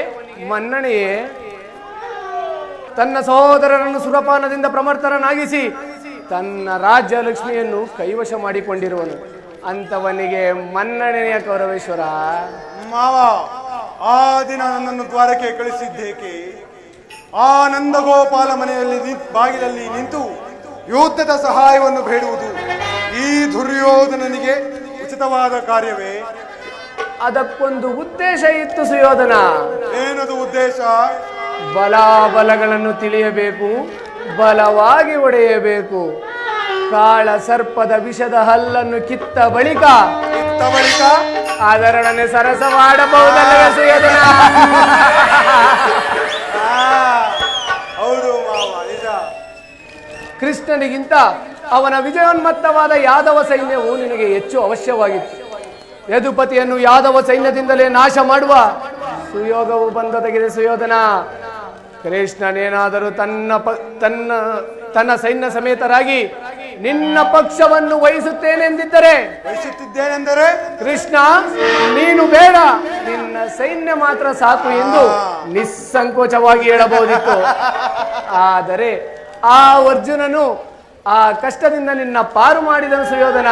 ಮನ್ನಣೆಯೇ? ತನ್ನ ಸಹೋದರರನ್ನು ಸುರಪಾನದಿಂದ ಪ್ರಮರ್ಥರನ್ನಾಗಿಸಿ ತನ್ನ ರಾಜ್ಯ ಲಕ್ಷ್ಮಿಯನ್ನು ಕೈವಶ ಮಾಡಿಕೊಂಡಿರುವನು. ಅಂತವನಿಗೆ ಮನ್ನಣೆಯ ಕೌರವೇಶ್ವರ? ಮಾವ, ಆ ದಿನ ನನ್ನನ್ನು ದ್ವಾರಕ್ಕೆ ಕಳಿಸಿದ್ದೇಕೆ? ಆ ನಂದಗೋಪಾಲ ಮನೆಯಲ್ಲಿ ಬಾಗಿಲಲ್ಲಿ ನಿಂತು ಯುದ್ಧದ ಸಹಾಯವನ್ನು ಬೇಡುವುದು ಈ ದುರ್ಯೋಧನನಿಗೆ ಉಚಿತವಾದ ಕಾರ್ಯವೇ? ಅದಕ್ಕೊಂದು ಉದ್ದೇಶ ಇತ್ತು ಸುಯೋಧನ. ಏನದು ಉದ್ದೇಶ? ಬಲಾಬಲಗಳನ್ನು ತಿಳಿಯಬೇಕು, ಬಲವಾಗಿ ಒಡೆಯಬೇಕು. ಕಾಳ ಸರ್ಪದ ವಿಷದ ಹಲ್ಲನ್ನು ಕಿತ್ತ ಬಳಿಕ ಅದರೊಡನೆ ಸರಸವಾಡಬಹುದಲ್ಲವೇ ಸುಯೋಧನ? ಹೌದು ಮಾವ, ನಿಜ. ಕೃಷ್ಣನಿಗಿಂತ ಅವನ ವಿಜಯೋನ್ಮತ್ತವಾದ ಯಾದವ ಸೈನ್ಯವು ನಿನಗೆ ಹೆಚ್ಚು ಅವಶ್ಯವಾಗಿತ್ತು. ಯದುಪತಿಯನ್ನು ಯಾದವ ಸೈನ್ಯದಿಂದಲೇ ನಾಶ ಮಾಡುವ ಸುಯೋಗವು ಬಂದೊದಗಿದೆ ಸುಯೋಧನ. ಕೃಷ್ಣನೇನಾದರೂ ತನ್ನ ಸೈನ್ಯ ಸಮೇತರಾಗಿ ನಿನ್ನ ಪಕ್ಷವನ್ನು ವಹಿಸುತ್ತೇನೆಂದಿದ್ದರೆ, ಬಯಸುತ್ತಿದ್ದೇನೆಂದರೆ ಕೃಷ್ಣ ನೀನು ಬೇಡ, ನಿನ್ನ ಸೈನ್ಯ ಮಾತ್ರ ಸಾಕು ಎಂದು ನಿಸ್ಸಂಕೋಚವಾಗಿ ಹೇಳಬಹುದಿತ್ತು. ಆದರೆ ಆ ಅರ್ಜುನನು ಆ ಕಷ್ಟದಿಂದ ನಿನ್ನ ಪಾರು ಮಾಡಿದನು ಸುಯೋಧನ.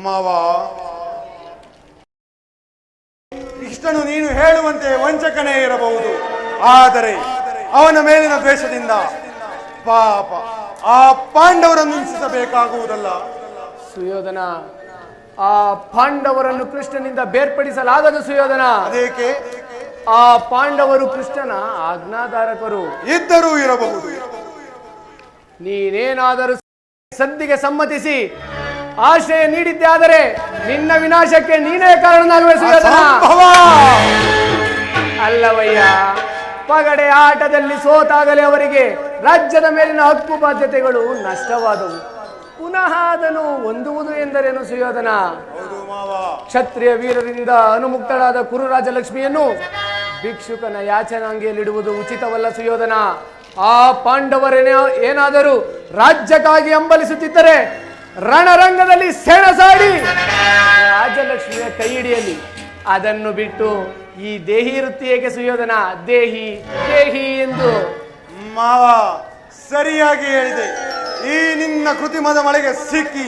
ಮಾವ, ಕೃಷ್ಣನು ನೀನು ಹೇಳುವಂತೆ ವಂಚಕನೇ ಇರಬಹುದು, ಆದರೆ ಅವನ ಮೇಲಿನ ದ್ವೇಷದಿಂದ ಪಾಪ ಆ ಪಾಂಡವರನ್ನು ಹಿಂಸಿಸಬೇಕಾಗುವುದಲ್ಲ. ಸುಯೋಧನ, ಆ ಪಾಂಡವರನ್ನು ಕೃಷ್ಣನಿಂದ ಬೇರ್ಪಡಿಸಲಾಗದು ಸುಯೋಧನ. ಅದೇಕೆ? ಆ ಪಾಂಡವರು ಕೃಷ್ಣನ ಆಜ್ಞಾಧಾರಕರು ಇದ್ದರೂ ಇರಬಹುದು. ನೀನೇನಾದರೂ ಸಂಧಿಗೆ ಸಮ್ಮತಿಸಿ ಆಶ್ರಯ ನೀಡಿದ್ದೆ ಆದರೆ ನಿನ್ನ ವಿನಾಶಕ್ಕೆ ನೀನೇ ಕಾರಣನಾಗುವೆ ಸುಯೋಧನ. ಅಲ್ಲವಯ್ಯ, ಪಗಡೆ ಆಟದಲ್ಲಿ ಸೋತಾಗಲೇ ಅವರಿಗೆ ರಾಜ್ಯದ ಮೇಲಿನ ಹಕ್ಕು ಬಾಧ್ಯತೆಗಳು ನಷ್ಟವಾದವು. ಪುನಃ ಅದನ್ನು ಹೊಂದುವುದು ಎಂದರೇನು ಸುಯೋಧನ? ಕ್ಷತ್ರಿಯ ವೀರರಿಂದ ಅನುಮುಕ್ತಳಾದ ಕುರುರಾಜಲಕ್ಷ್ಮಿಯನ್ನು ಭಿಕ್ಷುಕನ ಯಾಚನಾಂಗಿಯಲ್ಲಿಡುವುದು ಉಚಿತವಲ್ಲ ಸುಯೋಧನ. ಆ ಪಾಂಡವರೇನೇ ಏನಾದರೂ ರಾಜ್ಯಕ್ಕಾಗಿ ಹಂಬಲಿಸುತ್ತಿದ್ದರೆ ರಣರಂಗದಲ್ಲಿ ಸೆಣಸಾಡಿ ರಾಜಲಕ್ಷ್ಮಿಯ ಕೈ ಹಿಡಿಯಲಿ. ಅದನ್ನು ಬಿಟ್ಟು ಈ ದೇಹಿ ವೃತ್ತಿ ಏಕೆ ಸುಯೋಧನ? ದೇಹಿ ದೇಹಿ ಎಂದು. ಮಾವ, ಸರಿಯಾಗಿ ಹೇಳಿದೆ. ಈ ನಿನ್ನ ಕೃತಿಮದ ಮಳೆಗೆ ಸಿಕ್ಕಿ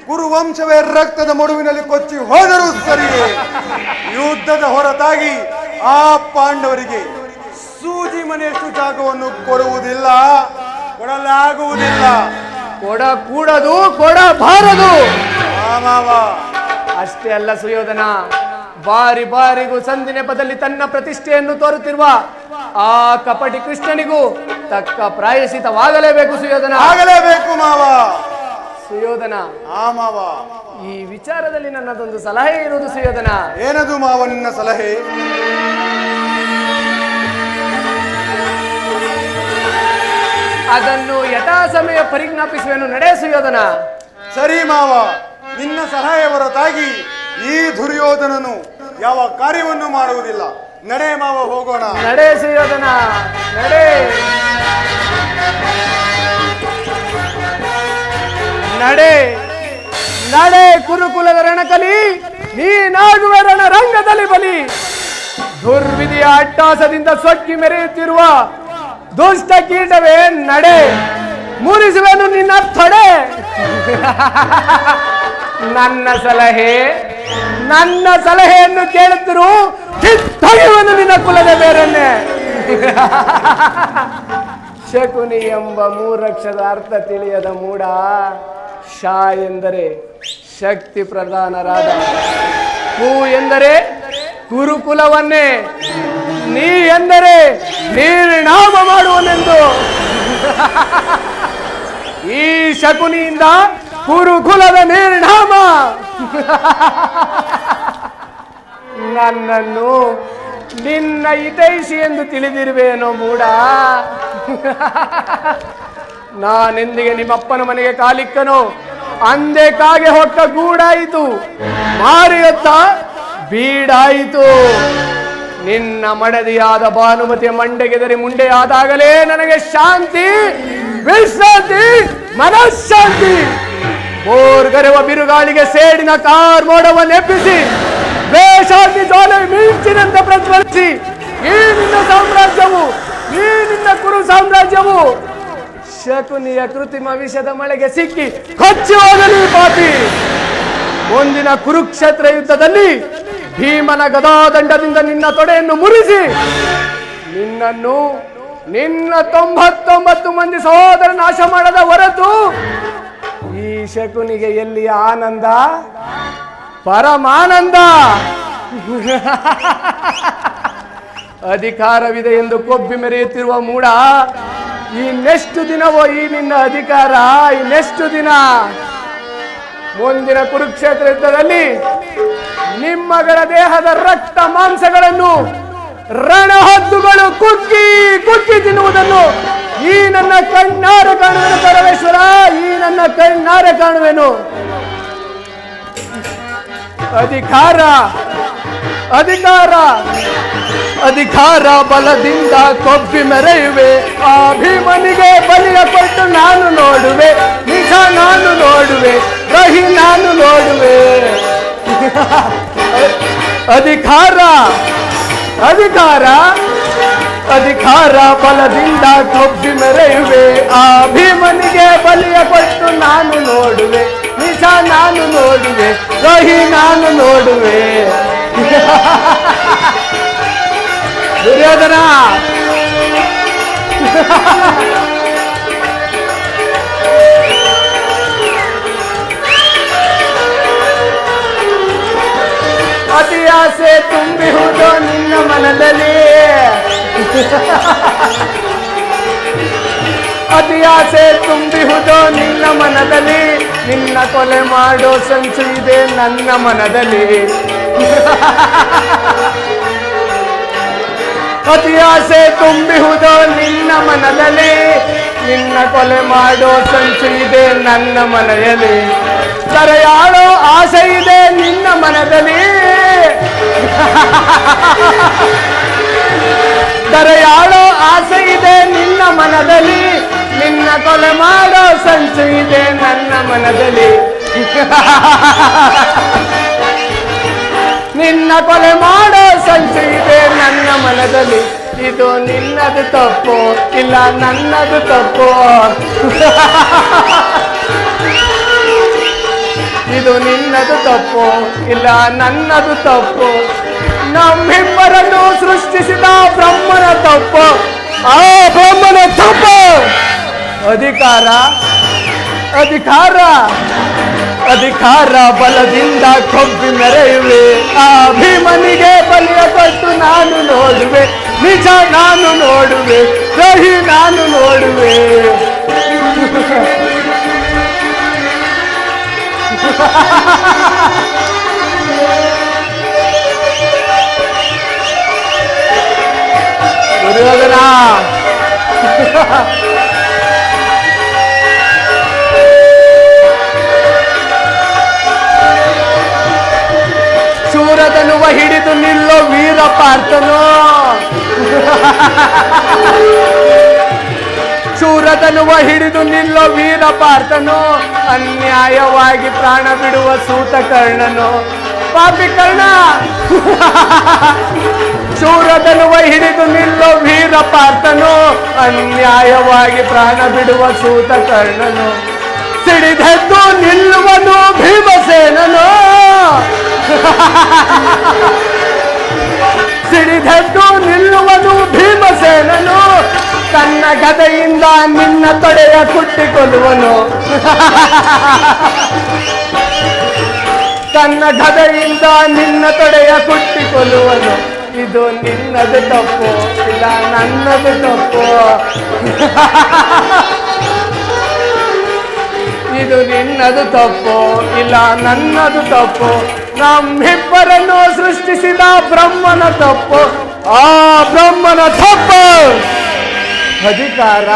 ಕುರುವಂಶವೇ ರಕ್ತದ ಮಡುವಿನಲ್ಲಿ ಕೊಚ್ಚಿ ಹೋದರೂ ಸರಿಯೇ, ಯುದ್ಧದ ಹೊರತಾಗಿ ಆ ಪಾಂಡವರಿಗೆ ಸೂಜಿ ಮನೆಯಷ್ಟು ಜಾಗವನ್ನು ಕೊಡುವುದಿಲ್ಲ, ಕೊಡಲಾಗುವುದಿಲ್ಲ. ಕೊಡಕೂಡದು, ಕೊಡಬಾರದು. ಮಾವ, ಅಷ್ಟೇ ಅಲ್ಲ ಸುಯೋಧನ, ಬಾರಿ ಬಾರಿಗೂ ಸಂಧಿ ನೆಪದಲ್ಲಿ ತನ್ನ ಪ್ರತಿಷ್ಠೆಯನ್ನು ತೋರುತ್ತಿರುವ ಆ ಕಪಟಿ ಕೃಷ್ಣನಿಗೂ ತಕ್ಕ ಪ್ರಾಯಶ್ಚಿತವಾಗಲೇಬೇಕು ಸುಯೋಧನ. ಆಗಲೇಬೇಕು ಮಾವ. ಸುಯೋಧನ, ಮಾವ, ಈ ವಿಚಾರದಲ್ಲಿ ನನ್ನದೊಂದು ಸಲಹೆ ಇರುವುದು ಸುಯೋಧನ. ಏನದು ಮಾವ ನಿನ್ನ ಸಲಹೆ? ಅದನ್ನು ಯಥಾ ಸಮಯ ಪರಿಜ್ಞಾಪಿಸುವೆನು, ನಡೆ ಸುಯೋಧನ. ಸರಿ ಮಾವ, ನಿನ್ನ ಸಲಹೆ ಹೊರತಾಗಿ ಈ ದುರ್ಯೋಧನನು ಯಾವ ಕಾರ್ಯವನ್ನು ಮಾಡುವುದಿಲ್ಲ. ನಡೆ ಮಾವ, ಹೋಗೋಣ. ನಡೆ ಸುಯೋಧನ, ನಡೆ ನಡೆ ನಡೆ. ಕುರುಕುಲದ ರಣಕಲಿ, ನೀನಾಗುವ ರಣರಂಗದಲ್ಲಿ ಬಲಿ. ದುರ್ವಿಧಿಯ ಅಟ್ಟಾಸದಿಂದ ಸೊಕ್ಕಿ ಮೆರೆಯುತ್ತಿರುವ ದುಷ್ಟ ಕೀಟವೇ ನಡೆ, ಮುರಿಸುವೆನು ನಿನ್ನ ತೊಡೆ. ನನ್ನ ಸಲಹೆಯನ್ನು ಕೇಳುತ್ತಿರು, ಕಿತ್ತೊಗೆಯುವನು ನಿನ್ನ ಕುಲದ ಬೇರನ್ನೇ. ಶಕುನಿ ಎಂಬ ಮೂರಕ್ಷದ ಅರ್ಥ ತಿಳಿಯದ ಮೂಡ. ಶಾ ಎಂದರೆ ಶಕ್ತಿ ಪ್ರಧಾನರಾದ, ಕು ಎಂದರೆ ಕುರುಕುಲವನ್ನೇ, ನೀ ಎಂದರೆ ನಿರ್ನಾಮ ಮಾಡುವನೆಂದು. ಈ ಶಕುನಿಯಿಂದ ಕುರುಕುಲದ ನಿರ್ನಾಮ. ನನ್ನನ್ನು ನಿನ್ನ ಹಿತೈಷಿ ಎಂದು ತಿಳಿದಿರುವೇನೋ ಮೂಡ. ನಾನೆಂದಿಗೆ ನಿಮ್ಮಪ್ಪನ ಮನೆಗೆ ಕಾಲಿಕ್ಕನು, ಅಂದೆ ಕಾಗೆ ಹೊಕ್ಕ ಗೂಡಾಯಿತು, ಮಾರಿಯತ್ತ ಬೀಡಾಯಿತು. ನಿನ್ನ ಮಡದಿಯಾದ ಭಾನುಮತಿಯ ಮಂಡೆಗೆದರಿ ಮುಂಡೆಯಾದಾಗಲೇ ನನಗೆ ಶಾಂತಿ, ವಿಶ್ರಾಂತಿ, ಮನಃಶಾಂತಿ. ಬೋರ್ಗರೆವ ಬಿರುಗಾಳಿಗೆ ಸೇಡಿನ ಕಾರ್ಮೋಡವನ್ನು ಎಬ್ಬಿಸಿ ದ್ವೇಷಾಗ್ನಿ ಜ್ವಾಲೆ ಮಿಂಚಿನಂತೆ ಪ್ರಜ್ವಲಿಸಿ ಈ ನಿನ್ನ ಸಾಮ್ರಾಜ್ಯವು, ಈ ನಿನ್ನ ಕುರು ಸಾಮ್ರಾಜ್ಯವು ಶಕುನಿಯ ಕೃತ್ರಿಮ ವಿಷದ ಮಳೆಗೆ ಸಿಕ್ಕಿ ಕೊಚ್ಚಿ ಹೋಗಲಿ ಪಾಪಿ. ಮುಂದಿನ ಕುರುಕ್ಷೇತ್ರ ಯುದ್ಧದಲ್ಲಿ ಭೀಮನ ಗದಾದಂಡದಿಂದ ನಿನ್ನ ತೊಡೆಯನ್ನು ಮುರಿಸಿ ನಿನ್ನನ್ನು, ನಿನ್ನ 99 ಮಂದಿ ಸಹೋದರ ನಾಶ ಮಾಡದ ಹೊರತು ಈ ಶಕುನಿಗೆ ಎಲ್ಲಿ ಆನಂದ, ಪರಮಾನಂದ. ಅಧಿಕಾರವಿದೆ ಎಂದು ಕೊಬ್ಬಿ ಮೆರೆಯುತ್ತಿರುವ ಮೂಡ, ಇನ್ನೆಷ್ಟು ದಿನವೋ ಈ ನಿನ್ನ ಅಧಿಕಾರ? ಇನ್ನೆಷ್ಟು ದಿನ? ಮುಂದಿನ ಕುರುಕ್ಷೇತ್ರ ಯುದ್ಧದಲ್ಲಿ ನಿಮ್ಮಗಳ ದೇಹದ ರಕ್ತ ಮಾಂಸಗಳನ್ನು ರಣಹದ್ದುಗಳು ಕುಕ್ಕಿ ಕುಕ್ಕಿ ತಿನ್ನುವುದನ್ನು ಈ ನನ್ನ ಕಣ್ಣಾರೆ ಕಾಣುವೆನು ಪರಮೇಶ್ವರ, ಈ ನನ್ನ ಕಣ್ಣಾರೆ ಕಾಣುವೆನು. ಅಧಿಕಾರ ಅಧಿಕಾರ ಅಧಿಕಾರ ಬಲದಿಂದ ಕೊಬ್ಬಿ ಮೆರೆಯುವೆ, ಆ ಭೀಮನಿಗೆ ಬಲಿಯ ಕೊಟ್ಟು ನಾನು ನೋಡುವೆ, ನಿಜ ನಾನು ನೋಡುವೆ, ರಹಿ ನಾನು ನೋಡುವೆ. ಅಧಿಕಾರ ಅಧಿಕಾರ ಅಧಿಕಾರ ಬಲದಿಂದ ಕೊಬ್ಬಿ ಮೆರೆಯುವೆ, ಆ ಭೀಮನಿಗೆ ಬಲಿಯ ಕೊಟ್ಟು ನಾನು ನೋಡುವೆ, ನಿಜ ನಾನು ನೋಡುವೆ, ರಹಿ ನಾನು ನೋಡುವೆ. ದುರ್ಯೋಧನ ಅತಿ ಆಸೆ ತುಂಬಿಹುದು ನಿನ್ನ ಮನದಲ್ಲಿ, ಅತಿ ಆಸೆ ತುಂಬಿಹುದು ನಿನ್ನ ಮನದಲ್ಲಿ, ನಿನ್ನ ಕೊಲೆ ಮಾಡೋ ಸಂಚು ಇದೆ ನನ್ನ ಮನದಲ್ಲಿ. ಅತಿ ಆಸೆ ತುಂಬಿಹುದು ನಿನ್ನ ಮನದಲ್ಲಿ, ನಿನ್ನ ಕೊಲೆ ಮಾಡೋ ಸಂಚು ಇದೆ ನನ್ನ ಮನೆಯಲ್ಲಿ. ಸೆರೆಯಾಳೋ ಆಸೆ ಇದೆ ನಿನ್ನ ಮನದಲ್ಲಿ, ಸೆರೆಯಾಳೋ ಆಸೆ ಇದೆ ನಿನ್ನ ಮನದಲ್ಲಿ, ನಿನ್ನ ಕೊಲೆ ಮಾಡೋ ಸಂಚು ಇದೆ ನನ್ನ ಮನದಲ್ಲಿ. ನಿನ್ನ ಕೊಲೆ ಮಾಡೋ ಸಂಚು ಇದೆ ನನ್ನ ಮನದಲ್ಲಿ. ಇದು ನಿನ್ನದು ತಪ್ಪು ಇಲ್ಲ ನನ್ನದು ತಪ್ಪು, ಇದು ನಿನ್ನದು ತಪ್ಪು ಇಲ್ಲ ನನ್ನದು ತಪ್ಪು, ನಮ್ಮಿಬ್ಬರನ್ನು ಸೃಷ್ಟಿಸಿದ ಬ್ರಹ್ಮನ ತಪ್ಪು, ಆ ಬ್ರಹ್ಮನ ತಪ್ಪು. ಅಧಿಕಾರ ಅಧಿಕಾರ ಅಧಿಕಾರ ಬಲದಿಂದ ಕೊಬ್ಬಿ ಮೆರೆಯುವೆ, ಆ ಭೀಮನಿಗೆ ಬಲಿಯ ಕೊಟ್ಟು ನಾನು ನೋಡುವೆ, ನಿಜ ನಾನು ನೋಡುವೆ, ರಹಿ ನಾನು ನೋಡುವೆ. ದುರ್ಯೋಧನ ಶೂರಧನುವ ಹಿಡಿದು ನಿಲ್ಲೋ ವೀರ ಪಾರ್ಥನು, ಶೂರಧನುವ ಹಿಡಿದು ನಿಲ್ಲೋ ವೀರ ಪಾರ್ಥನು, ಅನ್ಯಾಯವಾಗಿ ಪ್ರಾಣ ಬಿಡುವ ಸೂತ ಕರ್ಣನು. ಪಾಪಿ ಕರ್ಣ ಶೂರಧನುವ ಹಿಡಿದು ನಿಲ್ಲೋ ವೀರ ಪಾರ್ಥನು, ಅನ್ಯಾಯವಾಗಿ ಪ್ರಾಣ ಬಿಡುವ ಸೂತ ಕರ್ಣನು. ಸಿಡಿದೆದ್ದು ನಿಲ್ಲುವನು ಭೀಮಸೇನನು, ಸಿಡಿದೆದ್ದು ನಿಲ್ಲುವನು ಭೀಮಸೇನನು, ತನ್ನ ಗದೆಯಿಂದ ನಿನ್ನ ತೊಡೆಯ ಕುಟ್ಟಿಕೊಳ್ಳುವನು, ತನ್ನ ಗದೆಯಿಂದ ನಿನ್ನ ತೊಡೆಯ ಕುಟ್ಟಿಕೊಳ್ಳುವನು. ಇದು ನಿನ್ನದು ತಪ್ಪು ಇಲ್ಲ ನನ್ನದು ತಪ್ಪು, ಇದು ನಿನ್ನದು ತಪ್ಪು ಇಲ್ಲ ನನ್ನದು ತಪ್ಪು, ನಮ್ಮಿಬ್ಬರನ್ನು ಸೃಷ್ಟಿಸಿದ ಬ್ರಹ್ಮನ ತಪ್ಪು, ಆ ಬ್ರಹ್ಮನ ತಪ್ಪು. ಅಧಿಕಾರ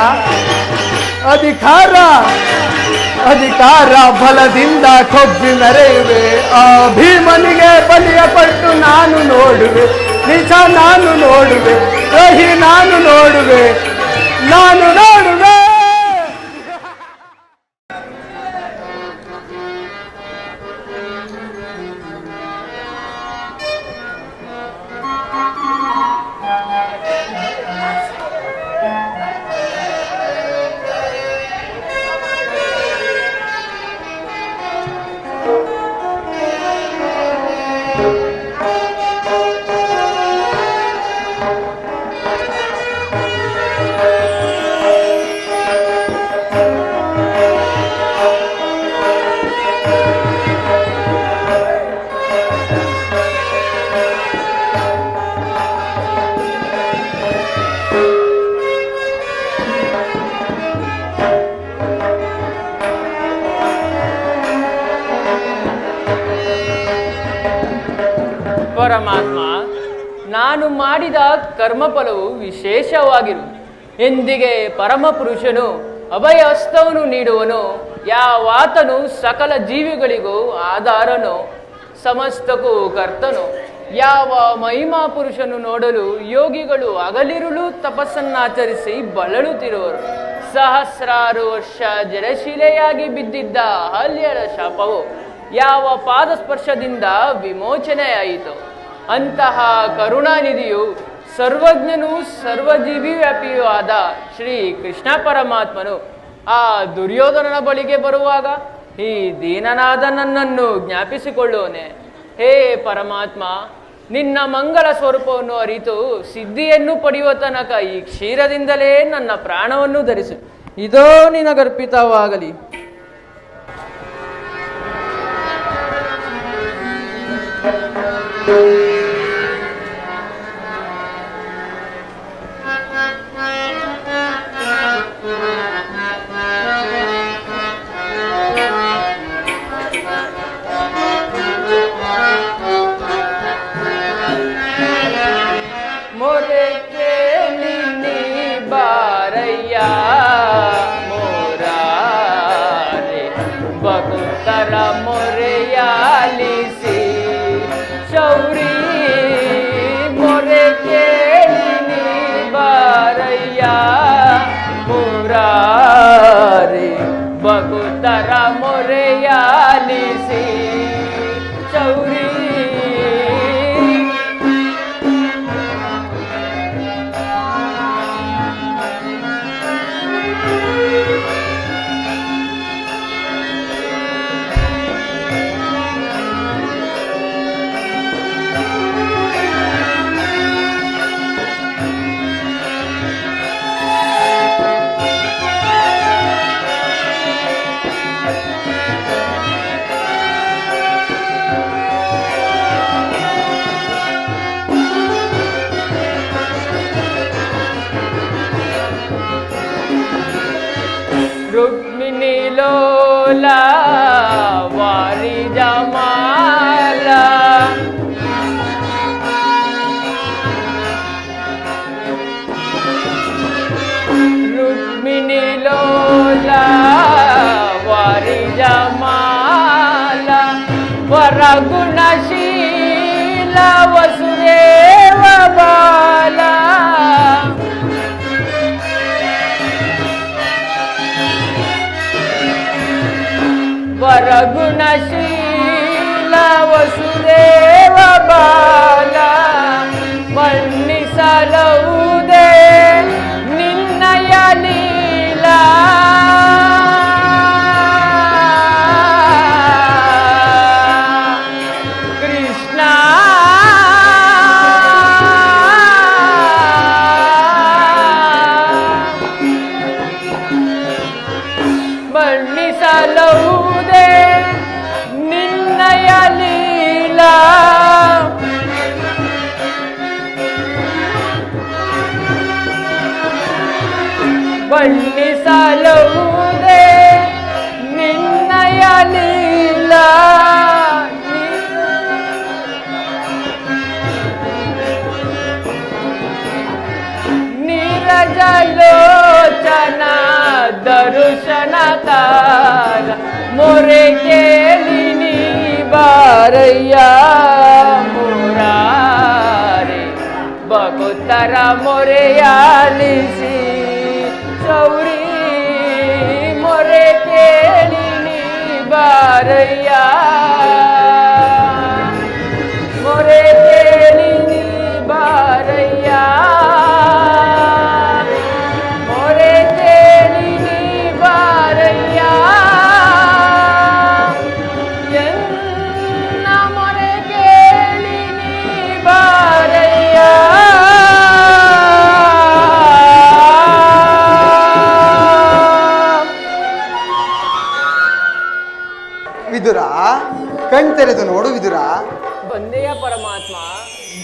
ಅಧಿಕಾರ ಅಧಿಕಾರ ಬಲದಿಂದ ಕೊಬ್ಬಿ ಮೆರೆಯುವೆ, ಆ ಭೀಮನಿಗೆ ಬಲಿಯ ಕೊಟ್ಟು ನಾನು ನೋಡುವೆ, ನಿಜ ನಾನು ನೋಡುವೆ, ರಹಿ ನಾನು ನೋಡುವೆ, ನಾನು ನೋಡುವೆ. ಪರಮಾತ್ಮ, ನಾನು ಮಾಡಿದ ಕರ್ಮಫಲವು ವಿಶೇಷವಾಗಿರುವುದು. ಎಂದಿಗೆ ಪರಮ ಪುರುಷನು ಅಭಯ ಹಸ್ತವನ್ನು ನೀಡುವನು. ಯಾವಾತನು ಸಕಲ ಜೀವಿಗಳಿಗೂ ಆಧಾರನು, ಸಮಸ್ತಕ್ಕೂ ಕರ್ತನು. ಯಾವ ಮಹಿಮಾ ಪುರುಷನು ನೋಡಲು ಯೋಗಿಗಳು ಹಗಲಿರುಳು ತಪಸ್ಸನ್ನಾಚರಿಸಿ ಬಳಲುತ್ತಿರುವರು. ಸಹಸ್ರಾರು ವರ್ಷ ಜಲಶಿಲೆಯಾಗಿ ಬಿದ್ದಿದ್ದ ಅಹಲ್ಯರ ಶಾಪವು ಯಾವ ಪಾದಸ್ಪರ್ಶದಿಂದ ವಿಮೋಚನೆಯಾಯಿತು. ಅಂತಹ ಕರುಣಾನಿಧಿಯು ಸರ್ವಜ್ಞನೂ ಸರ್ವಜೀವಿ ವ್ಯಾಪಿಯೂ ಆದ ಶ್ರೀ ಕೃಷ್ಣ ಪರಮಾತ್ಮನು ಆ ದುರ್ಯೋಧನನ ಬಳಿಗೆ ಬರುವಾಗ ಈ ದೀನನಾದ ನನ್ನನ್ನು ಜ್ಞಾಪಿಸಿಕೊಳ್ಳುವನೆ. ಹೇ ಪರಮಾತ್ಮ, ನಿನ್ನ ಮಂಗಲ ಸ್ವರೂಪವನ್ನು ಅರಿತು ಸಿದ್ಧಿಯನ್ನು ಪಡೆಯುವ ತನಕ ಈ ಕ್ಷೀರದಿಂದಲೇ ನನ್ನ ಪ್ರಾಣವನ್ನು ಧರಿಸು. ಇದೋ ನಿನಗರ್ಪಿತವಾಗಲಿ. ಮೊರೆಯಾಲಿಸಿ ಶೌರಿ ಮೊರೆ ಕೇಳಿ ಬಾರಯ್ಯ ಮುರಾರಿ ಭಕ್ತರ ಮೊರೆಯಾಲಿಸಿ ಶೌರಿ. ರುಕ್ಮಿಣಿ ಲೋಲ ವಾರಿ ಜಮಾಲ ರುಕ್ಮಿಣಿ ಲೋಲ ವಾರಿ ಜಮಾಲ ವರಗುಣಶೀಲ ವಸುದೇವ ಬಾಲ ವರಗುಣಶೀಲ ವಸುದೇವ ಬಾಲ ವರ್ಣಿಸಲವುದೇ ನಿನ್ನಯ ಲೀಲಾ. ಕೃಷ್ಣ ವರ್ಣಿಸಲವುದೇ ನಿನ್ನಯ ಲೀಲಾ. ವರ್ಣಿಸಲವುದೇ ನಿನ್ನಯ ಲೀಲಾ. ನೀರಜಲೋಚನ ದರುಶನ ಕಾಲ ಮೊರೆ ಕೇಳಿ ನೀ ಬಾರಯ್ಯ ಮುರಾರಿ ಭಕ್ತರ ಮೊರೆಯಾಲಿಸಿ ಶೌರಿ ಮೊರೆ ಕೇಳಿ ನೀ ಬಾರಯ್ಯ ಮೊರೆ ಕೇಳಿ ನೀ ಬಾರಯ್ಯ ಮೊರೆ ಕೇಳಿ ನೀ ಬಾರಯ್ಯ ಎನ್ನ ಮೊರೆ ಕೇಳಿ ನೀ ಬಾರಯ್ಯ. ವಿದುರ, ಕಣ್ತೆರೆದು ನೋಡು ವಿದುರ. ಬಂದೆಯ ಪರಮಾತ್ಮ,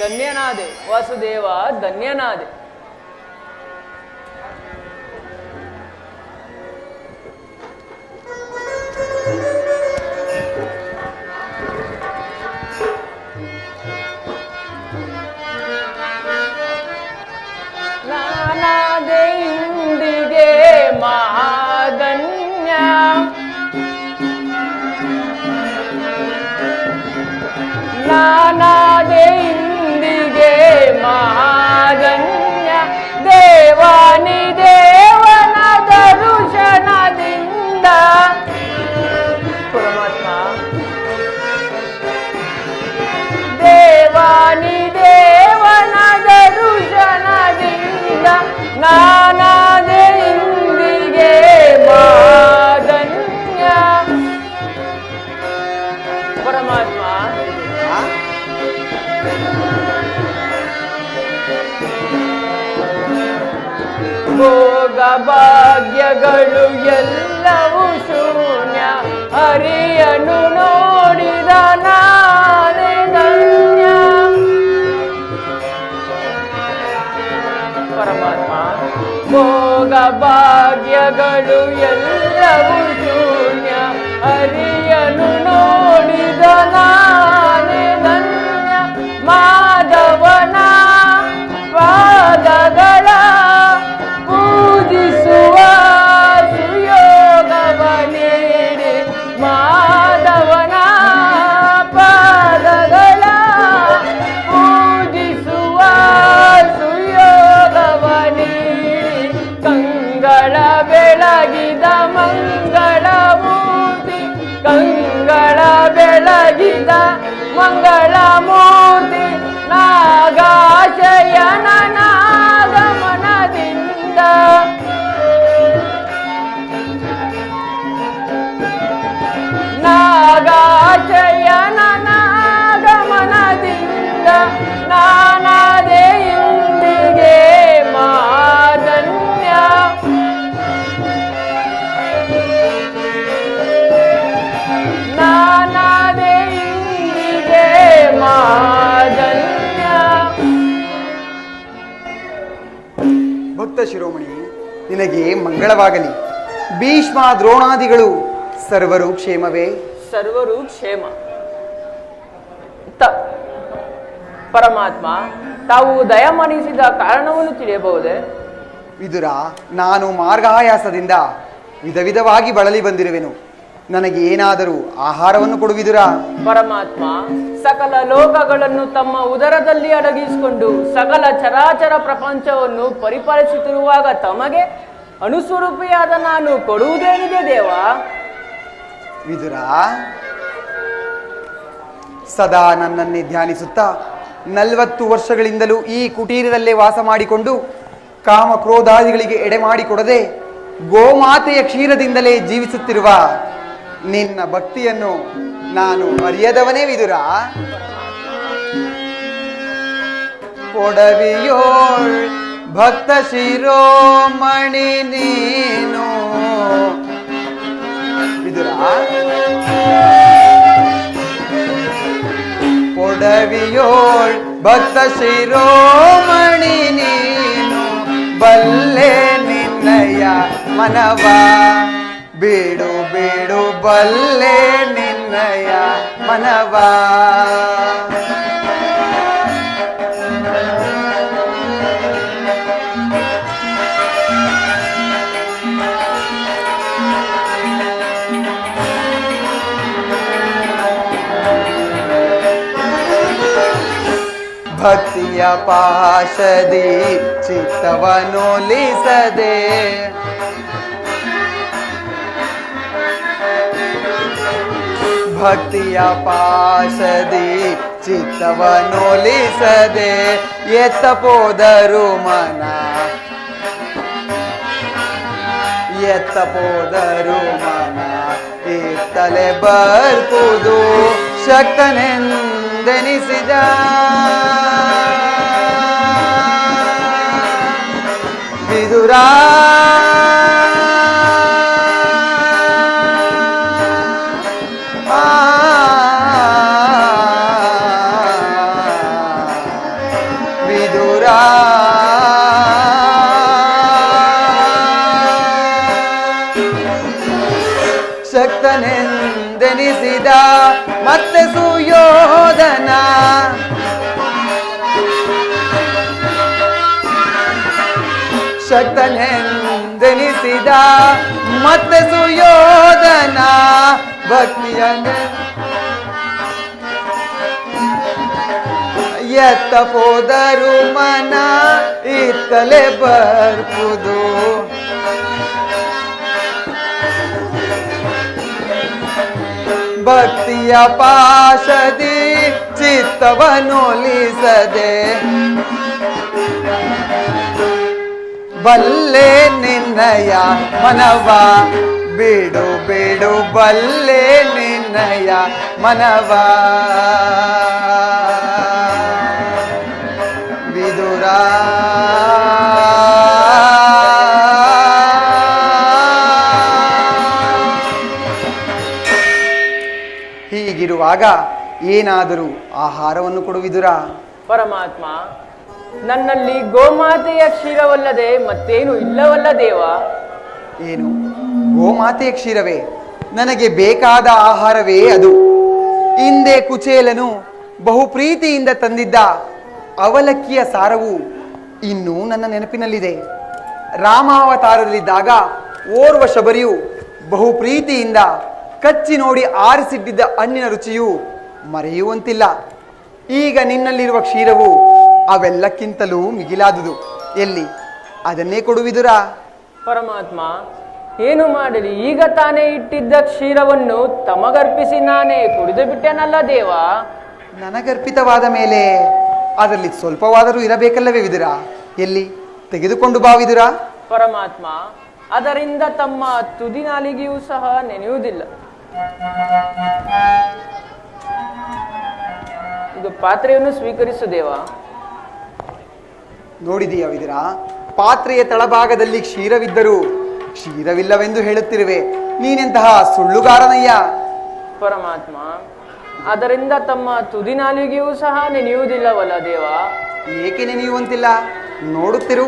ಧನ್ಯನಾದೆ. ವಾಸುದೇವ, ಧನ್ಯನಾದೆ. ಭಾಗ್ಯಗಳು ಎಲ್ಲವೂ ಶೂನ್ಯ ಹರಿಯನು ನೋಡಿದ ನಾನೇ ಧನ್ಯ. ಪರಮಾತ್ಮ ಭೋಗ ಭಾಗ್ಯಗಳು ಎಲ್ಲವೂ ಶೂನ್ಯ ಹರಿಯನು ನೋಡಿದ ನಾನೇ ಧನ್ಯ. ಮಾಧವನ ಪಾದಗಳ ಪೂಜಿಸುವ ಸುಯೋಗವ ನೀಡಿ ಮಾಧವನ ಪಾದಗಳ ಪೂಜಿಸುವ ಸುಯೋಗವ ನೀಡಿ ಕಂಗಳ ಬೆಳಗಿದ ಮಂಗಳಮೂರ್ತಿ ಕಂಗಳ ಬೆಳಗಿದ ಮಂಗಳಮೂರ್ತಿ ನಾಗಾಶಯನ ನಾಗಮನದಿಂದ ನಾಗಾಶಯನ ನಾಗಮನದಿಂದ ನಾನಾದೆ ಇಂದಿಗೆ ಮಾಧನ್ಯ. ನಾನಾದೆ ಇಂದಿಗೆ ಮಾಧನ್ಯ. ಭಕ್ತ ಶಿರೋಮಣಿ, ನಿನಗೆ ಮಂಗಳವಾಗಲಿ. ಭೀಷ್ಮ ದ್ರೋಣಾದಿಗಳು ಸರ್ವರು ಕ್ಷೇಮವೇ? ಸರ್ವರು ಕ್ಷೇಮ. ಪರಮಾತ್ಮ, ತಾವು ದಯಮಾನಿಸಿದ ಕಾರಣವನ್ನು ತಿಳಿಯಬಹುದೇ? ವಿದುರ, ನಾನು ಮಾರ್ಗಾಯಾಸದಿಂದ ವಿಧ ವಿಧವಾಗಿ ಬಳಲಿ ಬಂದಿರುವೆನು. ನನಗೆ ಏನಾದರೂ ಆಹಾರವನ್ನು ಕೊಡು ವಿದುರ. ಪರಮಾತ್ಮ, ಸಕಲ ಲೋಕಗಳನ್ನು ತಮ್ಮ ಉದರದಲ್ಲಿ ಅಡಗಿಸಿಕೊಂಡು ಸಕಲ ಚರಾಚರ ಪ್ರಪಂಚವನ್ನು ಪರಿಪಾಲಿಸುತ್ತಿರುವಾಗ ತಮಗೆ ಅನುಸ್ವರೂಪಿಯಾದ ನಾನು ಕೊಡುವುದೇನಿದೆ ದೇವ? ವಿದುರ, ಸದಾ ನನ್ನನ್ನೇ ಧ್ಯಾನಿಸುತ್ತಾ 40 ವರ್ಷಗಳಿಂದಲೂ ಈ ಕುಟೀರದಲ್ಲೇ ವಾಸ ಮಾಡಿಕೊಂಡು ಕಾಮ ಕ್ರೋಧಾದಿಗಳಿಗೆ ಎಡೆ ಮಾಡಿಕೊಡದೆ ಗೋಮಾತೆಯ ಕ್ಷೀರದಿಂದಲೇ ಜೀವಿಸುತ್ತಿರುವ ನಿನ್ನ ಭಕ್ತಿಯನ್ನು ನಾನು ಅರಿಯದವನೇ ವಿದುರ. ಕೊಡವಿಯೋಳ್ ಭಕ್ತ ಶಿರೋಮಣಿ ನೀನು ವಿದುರ. ಕೊಡವಿಯೋಳ್ ಭಕ್ತ ಶಿರೋಮಣಿ ನೀನು ಬಲ್ಲೆ ನಿನ್ನಯ ಮನವ ಬೇಡು ಬೇಡು ಬಲ್ಲೆ ನಿನ್ನಯ ಮನವ. ಭಕ್ತಿಯ ಪಾಶದಿ ಚಿತ್ತವನೊಲಿಸದೆ ಭಕ್ತಿಯ ಪಾಶದಿ ಚಿತ್ತವನೊಲಿಸದೆ ಎತ್ತಪೋದರು ಮನ ಎತ್ತಪೋದರು ಮನ ಇತ್ತಲೆ ಬರ್ಪುದು ಶಕ್ತನೆಂದೆನಿಸಿದ ವಿದುರ. ವಿದುರ ಶಕ್ತನೆಂದೆನಿಸಿದ ಮತ್ತೆ ಸುಯೋಧನ ಶಕ್ತನೆಂದೆನಿಸಿದ ಮತ್ತೆ ಸುಯೋಧನ ಭಕ್ತಿಯನ್ನು ಎತ್ತ ಪೋದರು ಮನ ಇತ್ತಲೆ ಬರ್ಪುದು ಭಕ್ತಿಯ ಪಾಶದಿ ಚಿತ್ತವನೊಲಿಸದೆ ಬಲ್ಲೆ ನಿನ್ನಯ ಮನವ ಬಿಡು ಬಿಡು ಬಲ್ಲೆ ನಿನ್ನಯ ಮನವ ವಿದುರ. ಇರುವಾಗ ಏನಾದರೂ ಆಹಾರವನ್ನು ಕೊಡುವಿದುರಾ? ಪರಮಾತ್ಮ, ನನ್ನಲ್ಲಿ ಗೋಮಾತೆಯ ಕ್ಷೀರವಲ್ಲದೆ ಮತ್ತೇನು ಇಲ್ಲವಲ್ಲ ದೇವ. ಏನು, ಗೋಮಾತೆಯ ಕ್ಷೀರವೇ ನನಗೆ ಬೇಕಾದ ಆಹಾರವೇ ಅದು. ಹಿಂದೆ ಕುಚೇಲನು ಬಹು ಪ್ರೀತಿಯಿಂದ ತಂದಿದ್ದ ಅವಲಕ್ಕಿಯ ಸಾರವು ಇನ್ನೂ ನನ್ನ ನೆನಪಿನಲ್ಲಿದೆ. ರಾಮಾವತಾರದಲ್ಲಿದ್ದಾಗ ಓರ್ವ ಶಬರಿಯು ಬಹು ಪ್ರೀತಿಯಿಂದ ಕಚ್ಚಿ ನೋಡಿ ಆರಿಸಿಟ್ಟಿದ್ದ ಹಣ್ಣಿನ ರುಚಿಯು ಮರೆಯುವಂತಿಲ್ಲ. ಈಗ ನಿನ್ನಲ್ಲಿರುವ ಕ್ಷೀರವು ಅವೆಲ್ಲಕ್ಕಿಂತಲೂ ಮಿಗಿಲಾದುದು. ಎಲ್ಲಿ, ಅದನ್ನೇ ಕೊಡುವಿದುರಾ? ಪರಮಾತ್ಮ, ಏನು ಮಾಡಲಿ? ಈಗ ತಾನೇ ಇಟ್ಟಿದ್ದ ಕ್ಷೀರವನ್ನು ತಮಗರ್ಪಿಸಿ ನಾನೇ ಕುಡಿದು ಬಿಟ್ಟೆನಲ್ಲ ದೇವ. ನನಗರ್ಪಿತವಾದ ಮೇಲೆ ಅದರಲ್ಲಿ ಸ್ವಲ್ಪವಾದರೂ ಇರಬೇಕಲ್ಲವೇ ವಿದುರಾ? ಎಲ್ಲಿ, ತೆಗೆದುಕೊಂಡು ಬಾವಿದುರಾ? ಪರಮಾತ್ಮ, ಅದರಿಂದ ತಮ್ಮ ತುದಿ ನಾಲಿಗೆಯೂ ಸಹ ನೆನೆಯುವುದಿಲ್ಲ. ಇದು ಪಾತ್ರೆಯನ್ನು ಸ್ವೀಕರಿಸು ದೇವ. ನೋಡಿದೀಯ ವಿದುರಾ, ಪಾತ್ರೆಯ ತಳಭಾಗದಲ್ಲಿ ಕ್ಷೀರವಿದ್ದರೂ ಕ್ಷೀರವಿಲ್ಲವೆಂದು ಹೇಳುತ್ತಿರುವೆ. ನೀನೆಂತಹ ಸುಳ್ಳುಗಾರನಯ್ಯ. ಪರಮಾತ್ಮ, ಅದರಿಂದ ತಮ್ಮ ತುದಿ ನಾಲಿಗೆಯೂ ಸಹ ನೆನೆಯುವುದಿಲ್ಲವಲ್ಲ ದೇವ. ಏಕೆ ನೆನೆಯುವಂತಿಲ್ಲ? ನೋಡುತ್ತಿರು.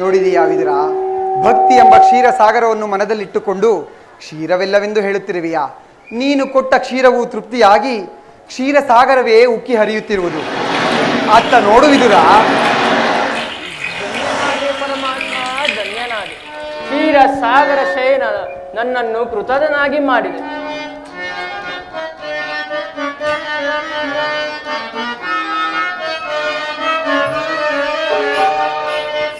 ನೋಡಿದೀಯಾ ವಿದುರಾ, ಭಕ್ತಿ ಎಂಬ ಕ್ಷೀರ ಸಾಗರವನ್ನು ಮನದಲ್ಲಿಟ್ಟುಕೊಂಡು ಕ್ಷೀರವಿಲ್ಲವೆಂದು ಹೇಳುತ್ತಿರುವೆಯಾ? ನೀನು ಕೊಟ್ಟ ಕ್ಷೀರವು ತೃಪ್ತಿಯಾಗಿ ಕ್ಷೀರ ಸಾಗರವೇ ಉಕ್ಕಿ ಹರಿಯುತ್ತಿರುವುದು. ಅತ್ತ ನೋಡು ವಿದುರಾ. ಪರಮಾತ್ಮ, ಧನ್ಯನಾದೆ. ಕ್ಷೀರ ಸಾಗರ ಶಯನ ನನ್ನನ್ನು ಕೃತಜ್ಞನಾಗಿ ಮಾಡಿದೆ.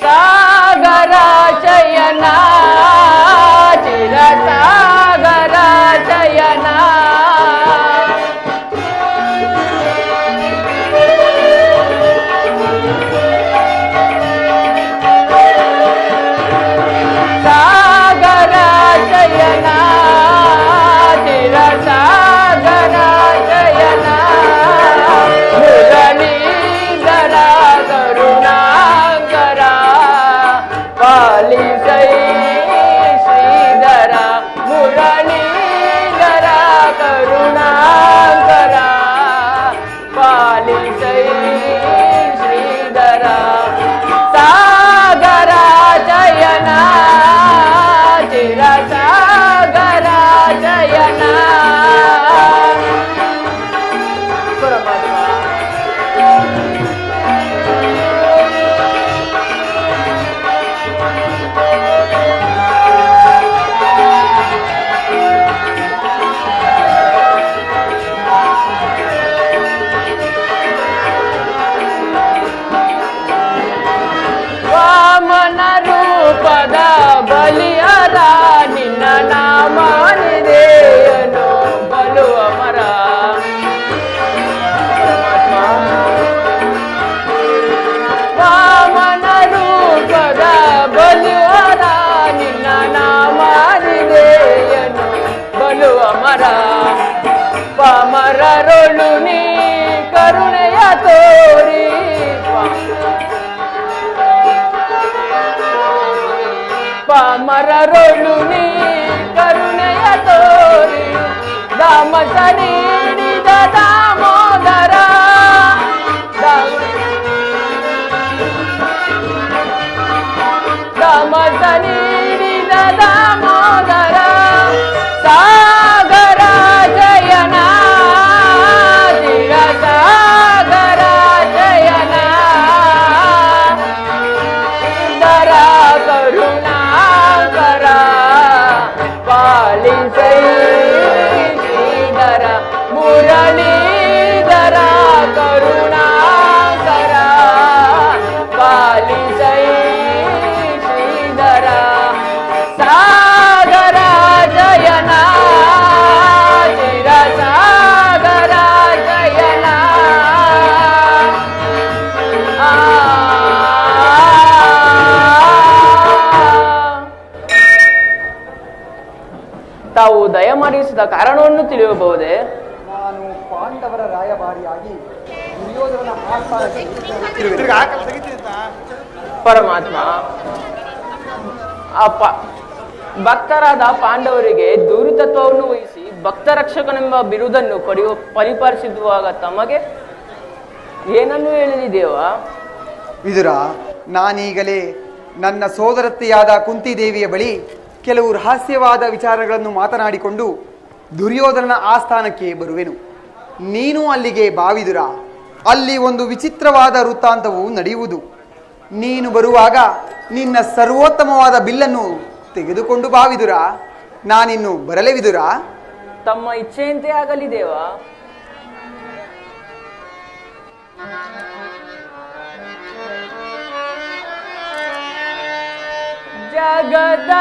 ಸಾಗರ ಶಯನ, ಚಿರ ಸಾಗರ ಶಯನ, ಸಾಗರ ಶಯನ, ಚಿರ ಸಾಗರ ಶಯನ, ಮುರಳೀಧರ ಕರುಣಾಕರ ಪಾಲಿಸೈ ಶ್ರೀಧರ, ಮುರಳೀಧರ ಕರುಣಾಕರ ಪಾಲಿಸೈ ಶ್ರೀಧರ, ಸಾಗರ ಜಯನ, ಚಿರ ಸಾಗರ ಜಯನ. ಪರಮಾತ್ಮ, ವಾಮನ ರೂಪದ ಬಲಿಯರ ನಿನ್ನ ನಾಮಾನಿದೆಯನು ಬಲು ಅಮರ. ವಾಮನ ರೂಪದ ಬಲಿಯರ ನಿನ್ನ ನಾಮಾನಿದೆಯನು ಬಲು ಅಮರ. ಪಾಮರರೊಳು ನೀ ಕರುಣೆಯ ತೋರಿ, ಪಾಮರರೊಳು ನೀ ಕರುಣೆಯ ತೋರಿ, ದಾಮಸ ನೀಡಿದ ದಾಮೋದರ, ದಾಮಸ ನೀಡಿದ ದಾಮೋದರ, ಸಾಗರ ಜಯನ, ಚಿರ ಸಾಗರ ಜಯನ, ದರ ಕರುಣಾಕರ ಪಾಲಿಸೈ ಶ್ರೀಧರ, ಮುರಳಿ ಮಾಡಿಸಿದ ಕಾರಣವನ್ನು ತಿಳಿಯಬಹುದೇ? ನಾನು ಪಾಂಡವರ ರಾಯಭಾರಿಯಾಗಿ ದುರ್ಯೋಧನನ ಆಸ್ಥಾನಕ್ಕೆ ಪರಮಾತ್ಮ, ಭಕ್ತರಾದ ಪಾಂಡವರಿಗೆ ದೂರಿತತ್ವವನ್ನು ವಹಿಸಿ ಭಕ್ತರಕ್ಷಕನೆಂಬ ಬಿರುದನ್ನು ಪಡೆಯುವ ಪರಿಪಾಲಿಸಿದುವಾಗ ತಮಗೆ ಏನನ್ನು ಹೇಳಿದೇವ? ವಿದುರ, ನಾನೀಗಲೇ ನನ್ನ ಸೋದರತ್ತೆಯಾದ ಕುಂತಿದೇವಿಯ ಬಳಿ ಕೆಲವು ರಹಸ್ಯವಾದ ವಿಚಾರಗಳನ್ನು ಮಾತನಾಡಿಕೊಂಡು ದುರ್ಯೋಧನನ ಆಸ್ಥಾನಕ್ಕೆ ಬರುವೆನು. ನೀನು ಅಲ್ಲಿಗೆ ಬಾವಿದುರ. ಅಲ್ಲಿ ಒಂದು ವಿಚಿತ್ರವಾದ ವೃತ್ತಾಂತವು ನಡೆಯುವುದು. ನೀನು ಬರುವಾಗ ನಿನ್ನ ಸರ್ವೋತ್ತಮವಾದ ಬಿಲ್ಲನ್ನು ತೆಗೆದುಕೊಂಡು ಬಾವಿದುರ. ನಾನಿನ್ನು ಬರಲೇ ವಿದುರ? ತಮ್ಮ ಇಚ್ಛೆಯಂತೆ ಆಗಲಿ ದೇವ. ಜಗದ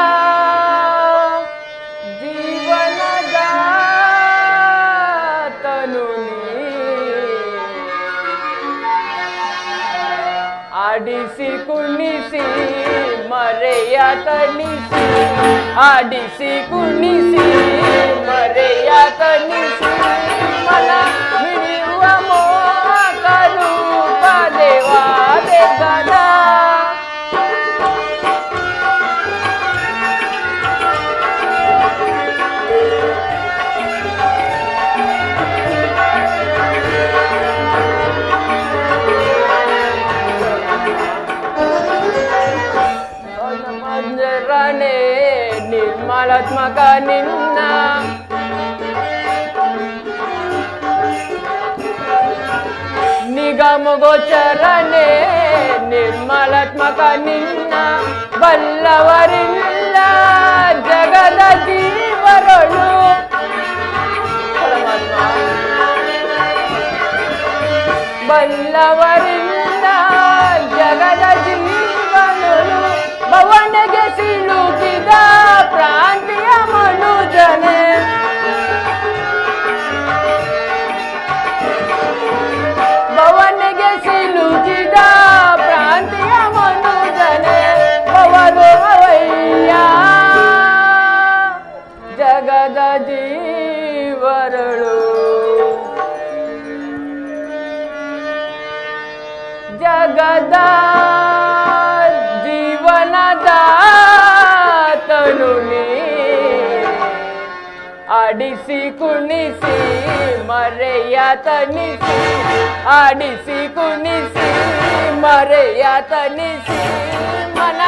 ಜೀವನದ ತನು ಆಡಿಸಿ ಕುಣಿಸಿ ಮರೆಯ ತಣಿಸಿ, ಆಡಿಸಿ ಕುಣಿಸಿ ಮರೆಯ ತಣಿಸಿ, ಮನ ಮಿಡಿಯುವ ಮೋಹಕ ರೂಪ ದೇವಾ ದೇವದ. ನಿರ್ಮಲಾತ್ಮಕ ನಿನ್ನ ನಿಗಮಗೋಚರನೆ, ನಿರ್ಮಲಾತ್ಮಕ ನಿನ್ನ ಬಲ್ಲವರಿಲ್ಲ ಜಗದ ಜೀವರಳು. ಬಲ್ಲವರಿಲ್ಲ ಜಗದ ಜೀವನಳು, ಭವನಗೆ ಸಿಲುಕಿದ ಪ್ರಾಂತಿಯ ಮನುಜನೆ, ಭವನಿಗೆ ಸಿಲುಕಿದ ಪ್ರಾಂತಿಯ ಮನುಜನೆ, ಭವದೋವಯ್ಯ ಜಗದ ಜೀವರಳು. ಜಗದ ಜೀವನದ ತನುನಿ ಆಡಿಸಿ ಕುಣಿಸಿ ಮರೆಯ ತಣಿಸಿ, ಆಡಿಸಿ ಕುಣಿಸಿ ಮರೆಯ ತಣಿಸಿ, ಮನ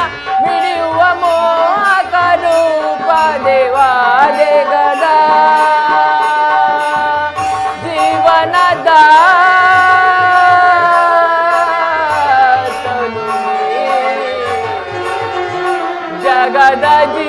ಮಿಡಿಯುವ ಮೋಹಕ ರೂಪ ದೇವಾ ದೇಗದ ಜೀವನದ ಜಗದ ಜೀ